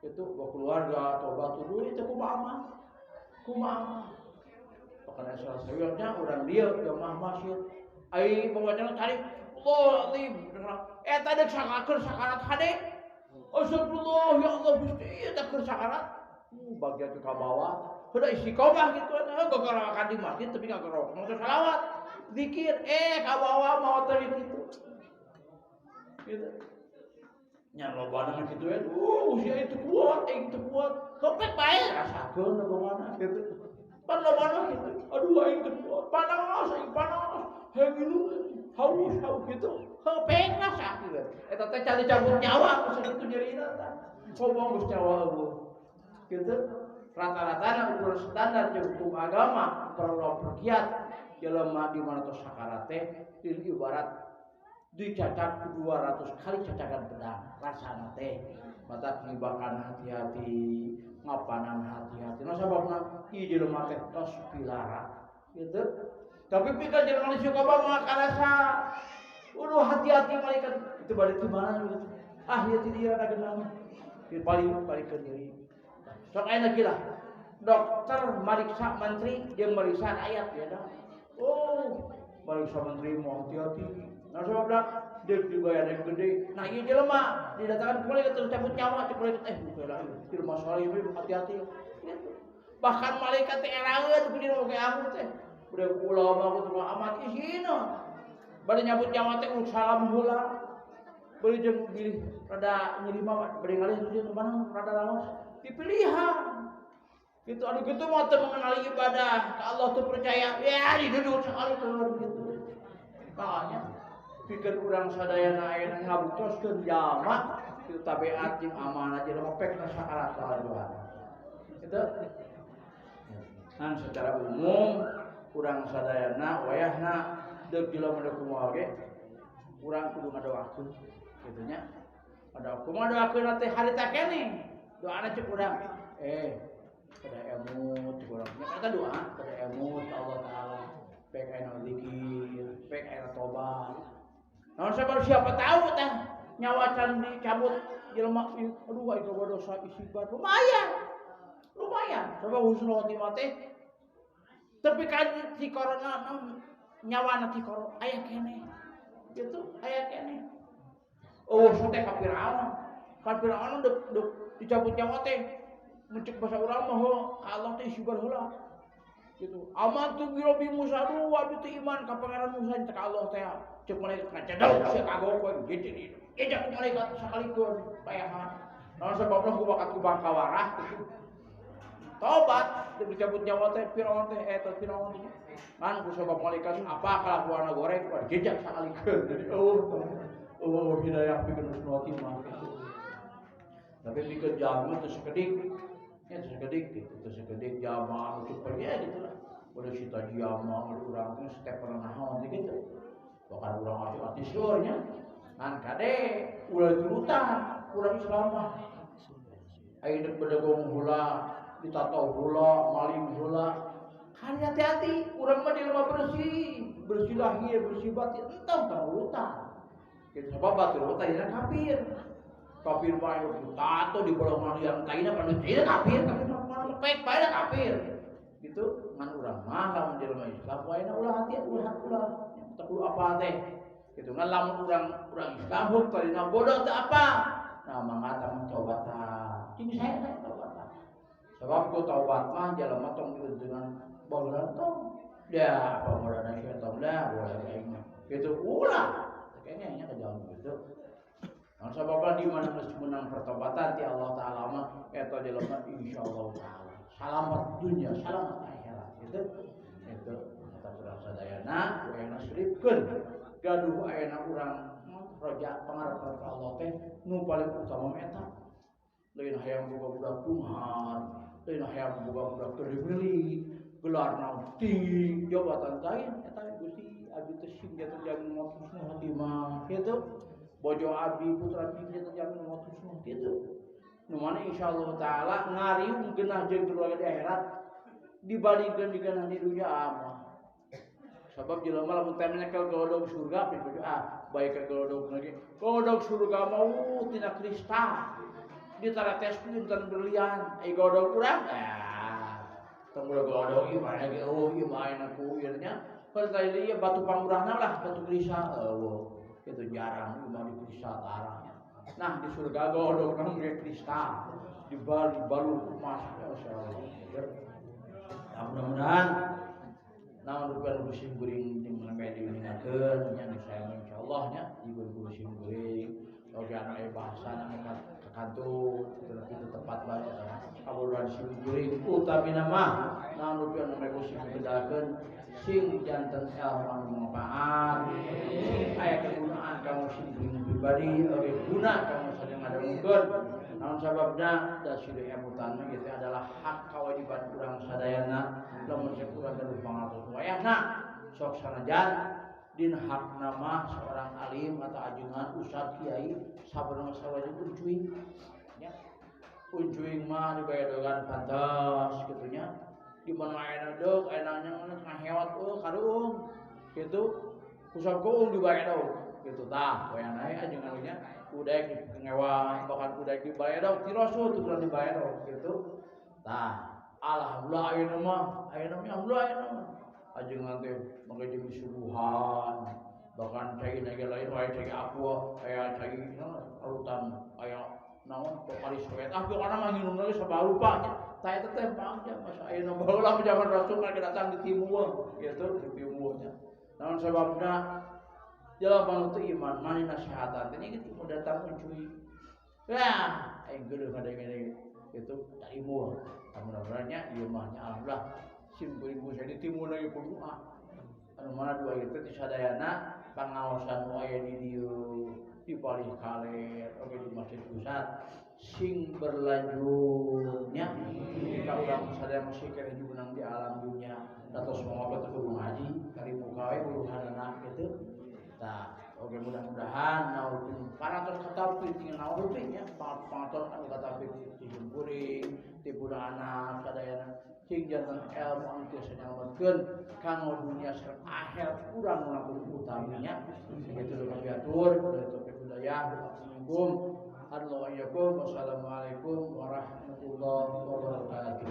Itu bawa keluarga atau batu dulu itu kumaha. Pokoknya selesainya orang dia jamaah masjid. Ai pokoknya tarik Allah lim. Eta dek sakarat hade. Astagfirullah ya Allah Gusti eta keur sakarat. Bagian ke bawah. Udah istiqomah gitu ada gara-gara makan di masjid tapi enggak ngerokok. Mau selawat, zikir ka bawah mau tadi gitu. Gitu. Nya lobana gitu ya. Usia itu kuat. Kopek bae rasakeun lobana gitu. Pan lobana gitu. Aduh aing teu kuat. Panas. Hayang minum haus gitu. Kopek rasa gitu. Eta teh cari cabut nyawa kusuk itu nyerina tah. Ngomong Gusti Allah gitu. Rata-rata ukuran standar hukum agama perlu perkiat jelema di mana tos sakarat teh ibarat dicacat 200 kali cacakan pedang rasana teh mata ngibakan hati-hati ngapanan hati-hati nah sababna ieu jelema teh tos pilara gitu tapi pikeun jelema di Sukabumi mah karasa hati-hati malaikat itu balik di mana gitu ieu ti dia kagenang paling ke diri sok aya lagi lah dokter meriksa menteri jeung meriksa rakyat ya dah. Meriksa menteri mau hati-hati. Nah sebabna deuk dibayar yang gede. Nah ieu jelema didatangkan kembali ke cabut nyawa cek malaikat buka lah di rumah saleh hati-hati. Gitu. Bahkan malaikat teh eraeun ku dina oge aku teh. Budak ulama ku teh amat isina. Bade nyabut nyawa teh salam heula. Beuh jeung bilih rada nyirima bade ngalih tujuan mana rada lawas. Dipilihan gitu anu kitu mah teu mengenali ibadah ka Allah teu percaya ya diduduk sekali teu gitu makanya pikeun urang sadayana ayeuna ngabutoskeun jalma kitu tabeat jeung amanah jelema pekna sakarat kalajuan itu kan secara umum urang sadayana wayahna deuk jelema deuk kumaha ge urang kudu ngadoakeun kitu nya kumaha doakeun teh harita keneh doana cek urang pada emut kurangnya kata doa pada emut Allah Taala pek aya zikir pek aya tobat nah siapa tahu teh nyawa can dicabut jelema aduh aya dosa isibat lumayan coba husnul khotimah teh tapi kan si corona nyawana ti corona aya keneh gitu aya keneh teh Firaun deuk dicabut nyawa teh mencek bahasa urang mah Allah teh sibar heula gitu amantu bi rabbi Musa wa bi iman ka pangeran Musa teh Allah teh cek malaikat ngacedok sia kagok gitu ejak malaikat sakalikeun payahan naon sababna ku bakat ku bangka warah gitu tobat dicabut nyawa teh Firaun teh Firaun teh kan ku sabab malaikat apa kalakuan goreng jejak sakalikeun jadi hidayah pikeun husnul khotimah tapi pikeun jalma teh sakedik ya sekedik jamaah untuk pergi ya gitu lah udah sita jamaah urang teh setiap pernah naon gitu bahkan urang ati surnya kan kade ulah jurutan urang Islam mah aya deuk bedegong heula ditataw heula maling heula kan hati-hati urang mah dilema bersih lahir bersih batin entah urutan gitu sebab batur teh kafir bae tato di bolongan yang kaina panucina kafir mana pek bae kafir gitu ngan urang mah lamun jelema Islam wae ulah hati ulah teu kudu apa teh gitu ngan lamun urang Islam huk tarina bodoh teu apa nah mangga tobatan cing saya tobatan sebab ku tobat mah jelema tong dengan baheula tong ya apa modana syaitan dah boleh aing gitu ulah kayaknya nya kejauhan gitu. Nah, sababna di mana menang pertobatan ti Allah Taala mah eta jelema insyaallah taala selamat dunia selamat akhirat gitu. Itu kata urang sadayana wayahna sripkeun gaduh ayeuna urang roja pangarep ka Allah teh nu paling utama eta. Lain hayang boga budak Tuhan, lain hayang boga budak terpilih, gelarna tinggi, jabatan lain eta Gusti abdi teh sing terjamin husnul khotimah gitu. Bojo abdi putra abdi terjamin husnul gitu. nu mana insyaallah taala ngariung geunah jeung keluarga di akhirat dibandingkeun di geunah di dunia mah. Sabab jelema lamun teh menyekel godog surga baik ke godog lagi. Godog surga mah tina kristal. Ditarates pinten berlian, ai godog urang. Tong godog ieu mah ge ieu mah ayeuna ku ieu nya. Kalau ieu batu pangurahna lah, batu kristal. Itu jarang ieu mah di kristal tarahnya. Nah, di surga godog nang ge kristal. Dibalur emas masyaallah. Ya mudah-mudahan naon rupiah musim guring jeung mangga diuningakeun nya saya insyaallah nya di musim guring oge anu aya bahasa anu kakantu tapi tepat bae eta abuluran sim guring utamina mah naon rupiah anu musim bedakeun sing janten ilmu anu manfaat sing aya kegunaan ka musim guring pribadi oge guna ka sadaya ngadengkeun naon sababna da sieu emutan ieu teh adalah hak kewajiban urang sadayana lamun sakurang gaduh pangatos wayahna sok sanajan din hak nama seorang alim atau ajengan ustad kiai sabenerna sawajib uncuing nya uncuing mah dibayadogan pantas kitu nya di mana aya deuk aya nya ngahewat karuung kitu kusab kuung dibayadog kitu tah wayahna ajengan nya udaek ngewa bahkan udaek dibayadog tiroso teu kurang dibayadog kitu tah alhamdulillah ayeuna mah alhamdulillah ayeuna mah ajengan teh mangga jeung disubuhan bahkan cai nage lain wae cai aqua aya cai arutan aya naon kali soet ah kana mah nginumna geus sabarupa nya tah eta teh pangja masa ayeuna baheula zaman rasul kan datang di timueuh kitu di timueuh nya naon sababna jawaban teu iman mani nasihatan teh kitu mau datang mencuy ya aing geuleuh ngadenge kitu dari mueuh mudah-mudahannya ieu mah nya alhamdulillah sim kuring saya di timur lagi berdoa anu mana dua itu ti sadayana pangaosan aya di dieu di palih kaler oge di masjid pusat sing berlanjutnya jika urang sadaya masih kene jumenang di alam dunia datos moga teh kudu ngaji kali muka we buruhanana kitu tah oge mudah-mudahan naon paratos katapit tinggal naon teh nya paratos anu katapit di kuring ti budak sadayana sing janten ilmu anu tiasa nyelametkeun kanggo dunia sareng akhirat urang melakukan utaminya kitu kabiatur topik budaya assalamualaikum wassalamualaikum warahmatullahi wabarakatuh.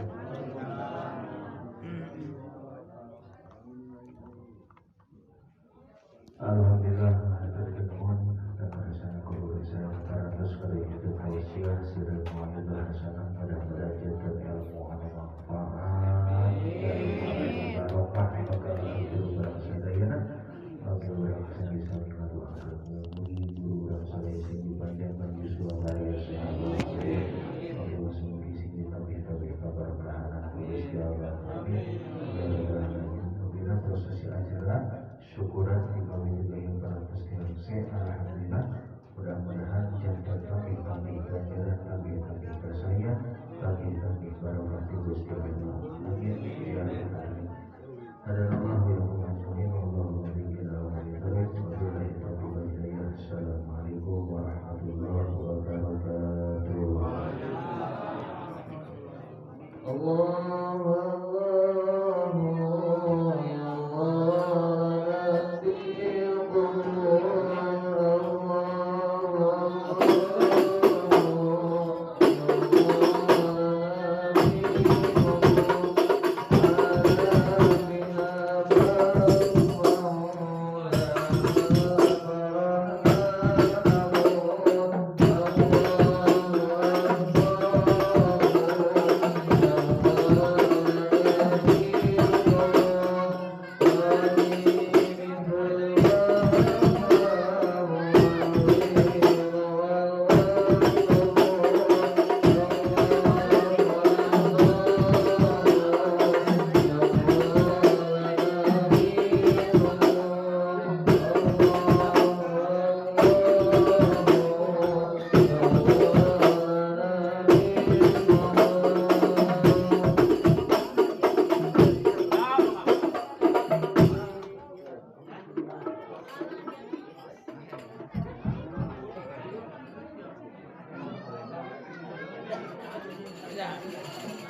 Alhamdulillah berkenan dan bersama guru saya atas kali itu kasihan sirah Muhammad Hasanah pada derajat dan ilmu anu manfaat dari barokah bakal guru bangsa dayana bagi orang sing bisa ngadoakeun mugi guru bangsa daya sing dipanjangkan yuswa raya sehat Allah semoga sing ditabi-tabi kabar kahanan Gusti Allah amin ya proses ajaran syukuran dikawin para peserta alhamdulillah mudah-mudahan jantan kami ganjaran kami saya kami barokah di Gusti Allah amin ya rabbal ada Allah yang mengampuni Allah memberikan al-hidayah wabillahi taufiq wal hidayah assalamualaikum warahmatullahi wabarakatuh. Allah Allah Tidak.